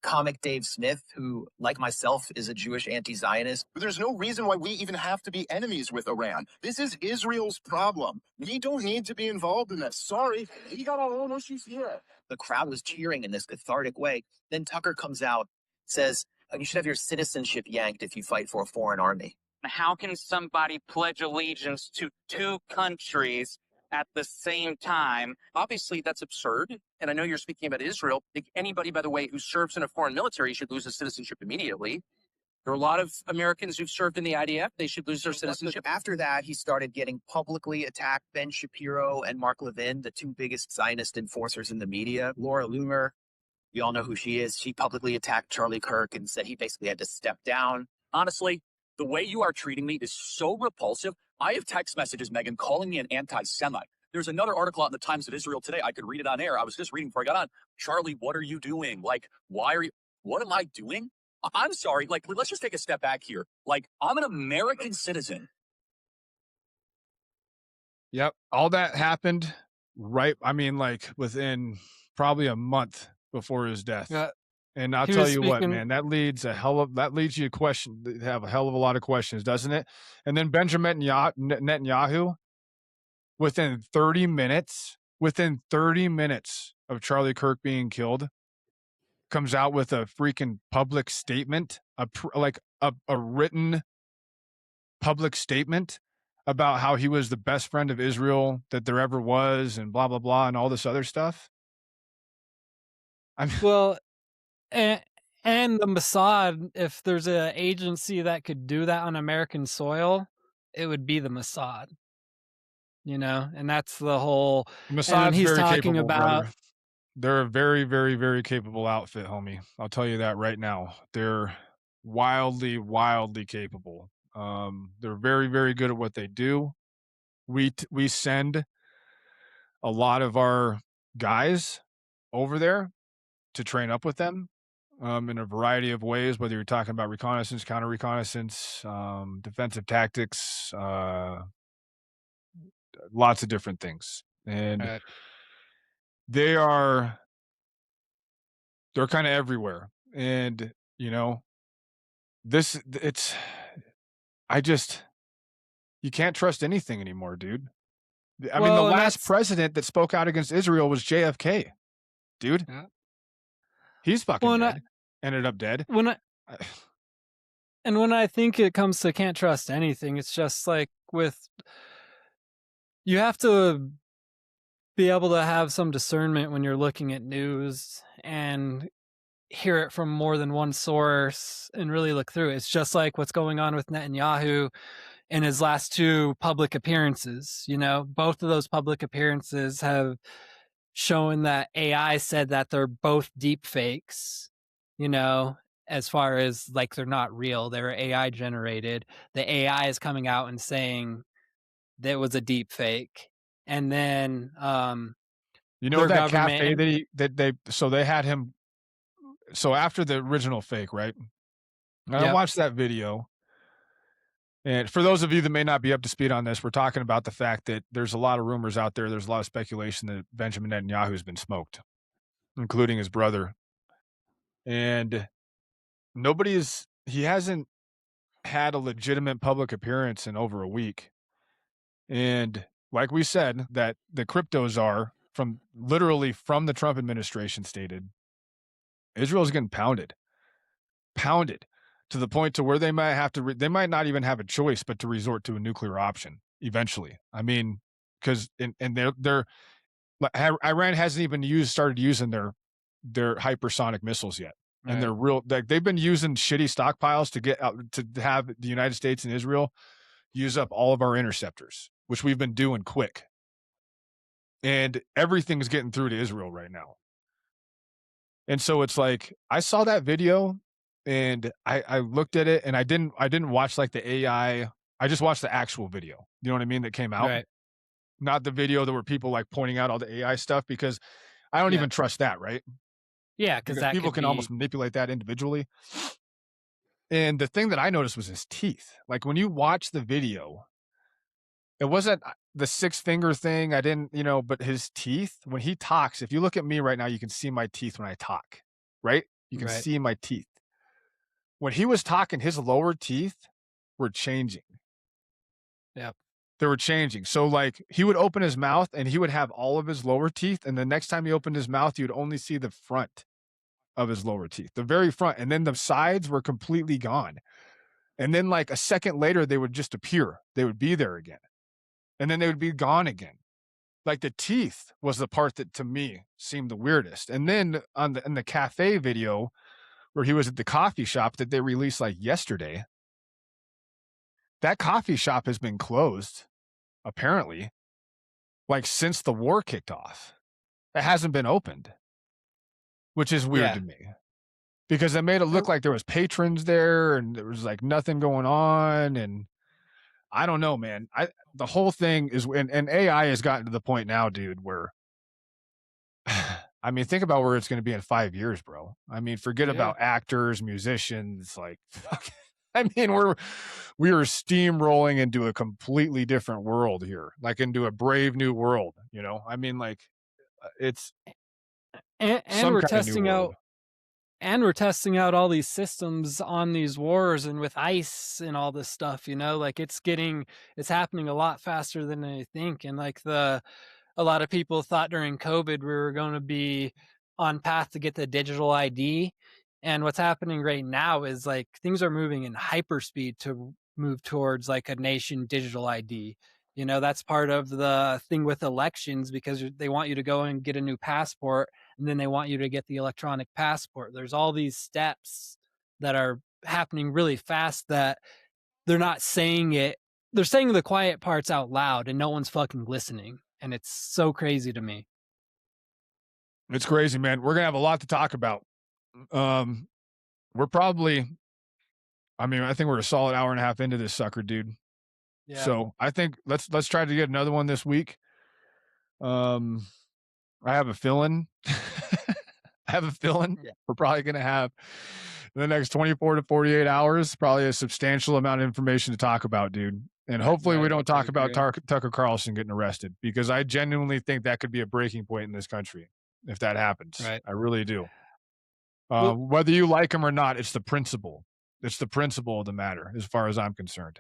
Comic Dave Smith, who, like myself, is a Jewish anti-Zionist. There's no reason why we even have to be enemies with Iran. This is Israel's problem. We don't need to be involved in this. Sorry, we got our own issues here. The crowd was cheering in this cathartic way. Then Tucker comes out, says, you should have your citizenship yanked if you fight for a foreign army. How can somebody pledge allegiance to 2 countries at the same time? Obviously, that's absurd. And I know you're speaking about Israel. Anybody, by the way, who serves in a foreign military should lose his citizenship immediately. There are a lot of Americans who've served in the IDF. They should lose their citizenship. After that, he started getting publicly attacked. Ben Shapiro and Mark Levin, the 2 biggest Zionist enforcers in the media. Laura Loomer, we all know who she is. She publicly attacked Charlie Kirk and said he basically had to step down. Honestly, the way you are treating me is so repulsive. I have text messages, Megyn, calling me an anti-Semite. There's another article out in the Times of Israel today. I could read it on air. I was just reading before I got on. Charlie, what are you doing? Like, what am I doing? I'm sorry. Like, let's just take a step back here. Like, I'm an American citizen. Yep. All that happened right. I mean, like within probably a month before his death. Yeah, And I'll he tell was you what, speaking. man, that leads you to have a hell of a lot of questions, doesn't it? And then Benjamin Netanyahu, within 30 minutes of Charlie Kirk being killed, comes out with a freaking public statement, a written public statement about how he was the best friend of Israel that there ever was, and blah blah blah, and all this other stuff. I mean, Well, and the Mossad, if there's an agency that could do that on American soil, it would be the Mossad. You know, and that's the whole. And Mossad's he's very talking capable, about. brother. They're a very, very, very capable outfit, homie. I'll tell you that right now. They're wildly, wildly capable. They're very, very good at what they do. We send a lot of our guys over there to train up with them in a variety of ways, whether you're talking about reconnaissance, counter reconnaissance, defensive tactics, lots of different things. And they're kind of everywhere. And, you know, you can't trust anything anymore, dude. I mean, the last president that spoke out against Israel was JFK, dude. Yeah. He's fucking dead. Ended up dead. When I think it comes to can't trust anything, it's just like you have to be able to have some discernment when you're looking at news and hear it from more than one source and really look through it. It's just like what's going on with Netanyahu in his last two public appearances. You know, both of those public appearances have shown that AI said that they're both deep fakes, you know, as far as like they're not real, they're AI generated. The AI is coming out and saying that was a deep fake. And then you know that cafe they had him. So after the original fake, right? I watched that video. And for those of you that may not be up to speed on this, we're talking about the fact that there's a lot of rumors out there. There's a lot of speculation that Benjamin Netanyahu has been smoked, including his brother. And he hasn't had a legitimate public appearance in over a week. And like we said, that the crypto czar from the Trump administration stated, Israel's getting pounded to the point to where they might not even have a choice but to resort to a nuclear option eventually. I mean, because they're Iran hasn't even started using their hypersonic missiles yet. Right. And they're they've been using shitty stockpiles to get out to have the United States and Israel use up all of our interceptors, which we've been doing quick. And everything's getting through to Israel right now. And so it's like, I saw that video and I looked at it and I didn't watch like the AI. I just watched the actual video. You know what I mean? That came out. Right. Not the video that were people like pointing out all the AI stuff, because I don't even trust that. Right. Yeah. Because people can almost manipulate that individually. And the thing that I noticed was his teeth. Like when you watch the video, it wasn't the 6-finger thing. I didn't, but his teeth, when he talks, if you look at me right now, you can see my teeth when I talk, right? You can see my teeth. When he was talking, his lower teeth were changing. Yeah. They were changing. So like he would open his mouth and he would have all of his lower teeth. And the next time he opened his mouth, you'd only see the front of his lower teeth, the very front. And then the sides were completely gone. And then like a second later, they would just appear. They would be there again. And then they would be gone again. Like the teeth was the part that to me seemed the weirdest. And then in the cafe video where he was at the coffee shop that they released like yesterday, that coffee shop has been closed, apparently, like since the war kicked off. It hasn't been opened, which is weird to me, because it made it look like there was patrons there and there was like nothing going on. And I don't know, man. The whole thing is, and AI has gotten to the point now, dude, where, I mean, think about where it's going to be in 5 years, bro. I mean, forget about actors, musicians, like, I mean, we are steamrolling into a completely different world here, like into a brave new world. You know, I mean, like it's and some we're kind of new testing world. out and we're testing out all these systems on these wars and with ice and all this stuff, you know, like it's happening a lot faster than I think. And like a lot of people thought during COVID we were going to be on path to get the digital ID. And what's happening right now is like things are moving in hyperspeed to move towards like a nation digital ID. You know, that's part of the thing with elections because they want you to go and get a new passport and then they want you to get the electronic passport. There's all these steps that are happening really fast that they're not saying it. They're saying the quiet parts out loud and no one's fucking listening. And it's so crazy to me. It's crazy, man. We're gonna have a lot to talk about. We're probably, I mean, I think we're a solid hour and a half into this sucker, dude. Yeah. So I think let's try to get another one this week. I have a feeling. I have a feeling we're probably gonna have in the next 24 to 48 hours, probably a substantial amount of information to talk about, dude. And hopefully we don't talk about Tucker Carlson getting arrested because I genuinely think that could be a breaking point in this country if that happens. Right. I really do. Well- Whether you like him or not, it's the principle. It's the principle of the matter, as far as I'm concerned.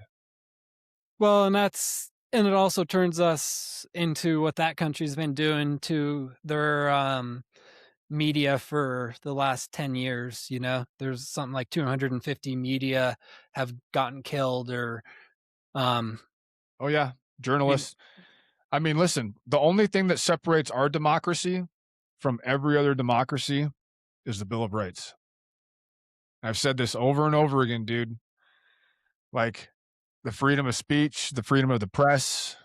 Well, and it also turns us into what that country's been doing to their media for the last 10 years. You know, there's something like 250 media have gotten killed or Oh yeah, journalists. I mean, listen, the only thing that separates our democracy from every other democracy is the Bill of Rights. I've said this over and over again, dude. Like the freedom of speech, the freedom of the press,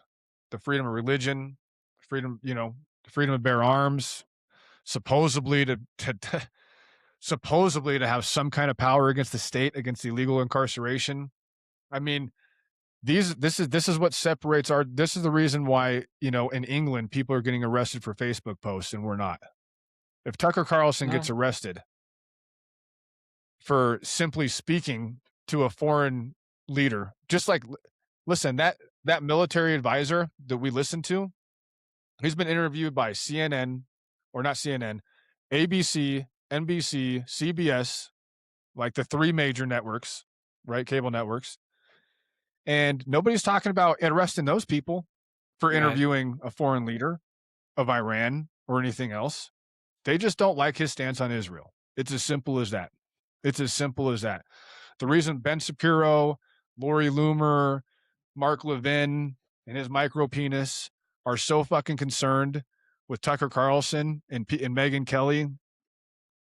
the freedom of religion, freedom, you know, the freedom to bear arms, supposedly to supposedly to have some kind of power against the state, against illegal incarceration. I mean, this is what separates our. This is the reason why, you know, in England people are getting arrested for Facebook posts and we're not. If Tucker Carlson gets arrested for simply speaking to a foreign leader, just like, listen, that military advisor that we listened to, he's been interviewed by CNN, or not CNN, ABC, NBC, CBS, like the three major networks, right? Cable networks. And nobody's talking about arresting those people for interviewing a foreign leader of Iran or anything else. They just don't like his stance on Israel. It's as simple as that. It's as simple as that. The reason Ben Shapiro, Lori Loomer, Mark Levin, and his micro penis are so fucking concerned with Tucker Carlson and Megyn Kelly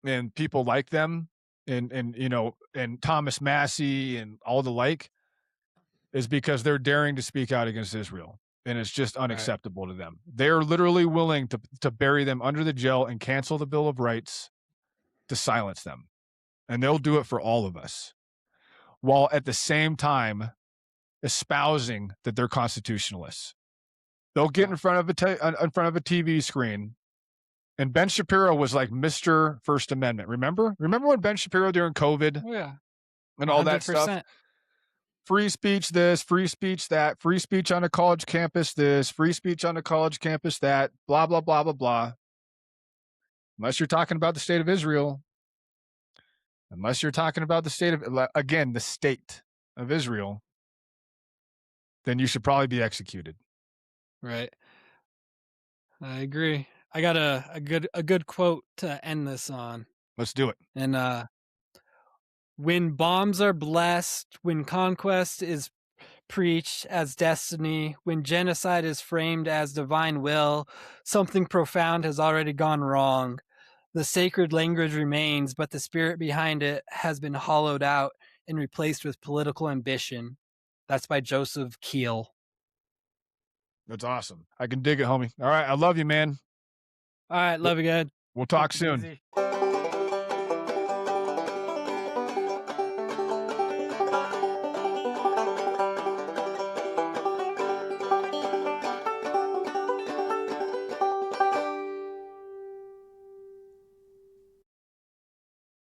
and people like them and you know, and Thomas Massey and all the like is because they're daring to speak out against Israel. And it's just unacceptable to them. They're literally willing to bury them under the jail and cancel the Bill of Rights to silence them. And they'll do it for all of us, while at the same time espousing that they're constitutionalists. They'll get in front of a TV screen, and Ben Shapiro was like Mr. First Amendment. Remember when Ben Shapiro during COVID and all that stuff? Free speech this, free speech that, free speech on a college campus this, free speech on a college campus that, blah, blah, blah, blah, blah. Unless you're talking about the state of Israel, unless you're talking about the state of Israel, then you should probably be executed. Right. I agree. I got a good quote to end this on. Let's do it. And when bombs are blessed, when conquest is preached as destiny, when genocide is framed as divine will, something profound has already gone wrong. The sacred language remains, but the spirit behind it has been hollowed out and replaced with political ambition. That's by Joseph Keel. That's awesome. I can dig it, homie. All right. I love you, man. All right. Love you, good. We'll talk soon. Easy.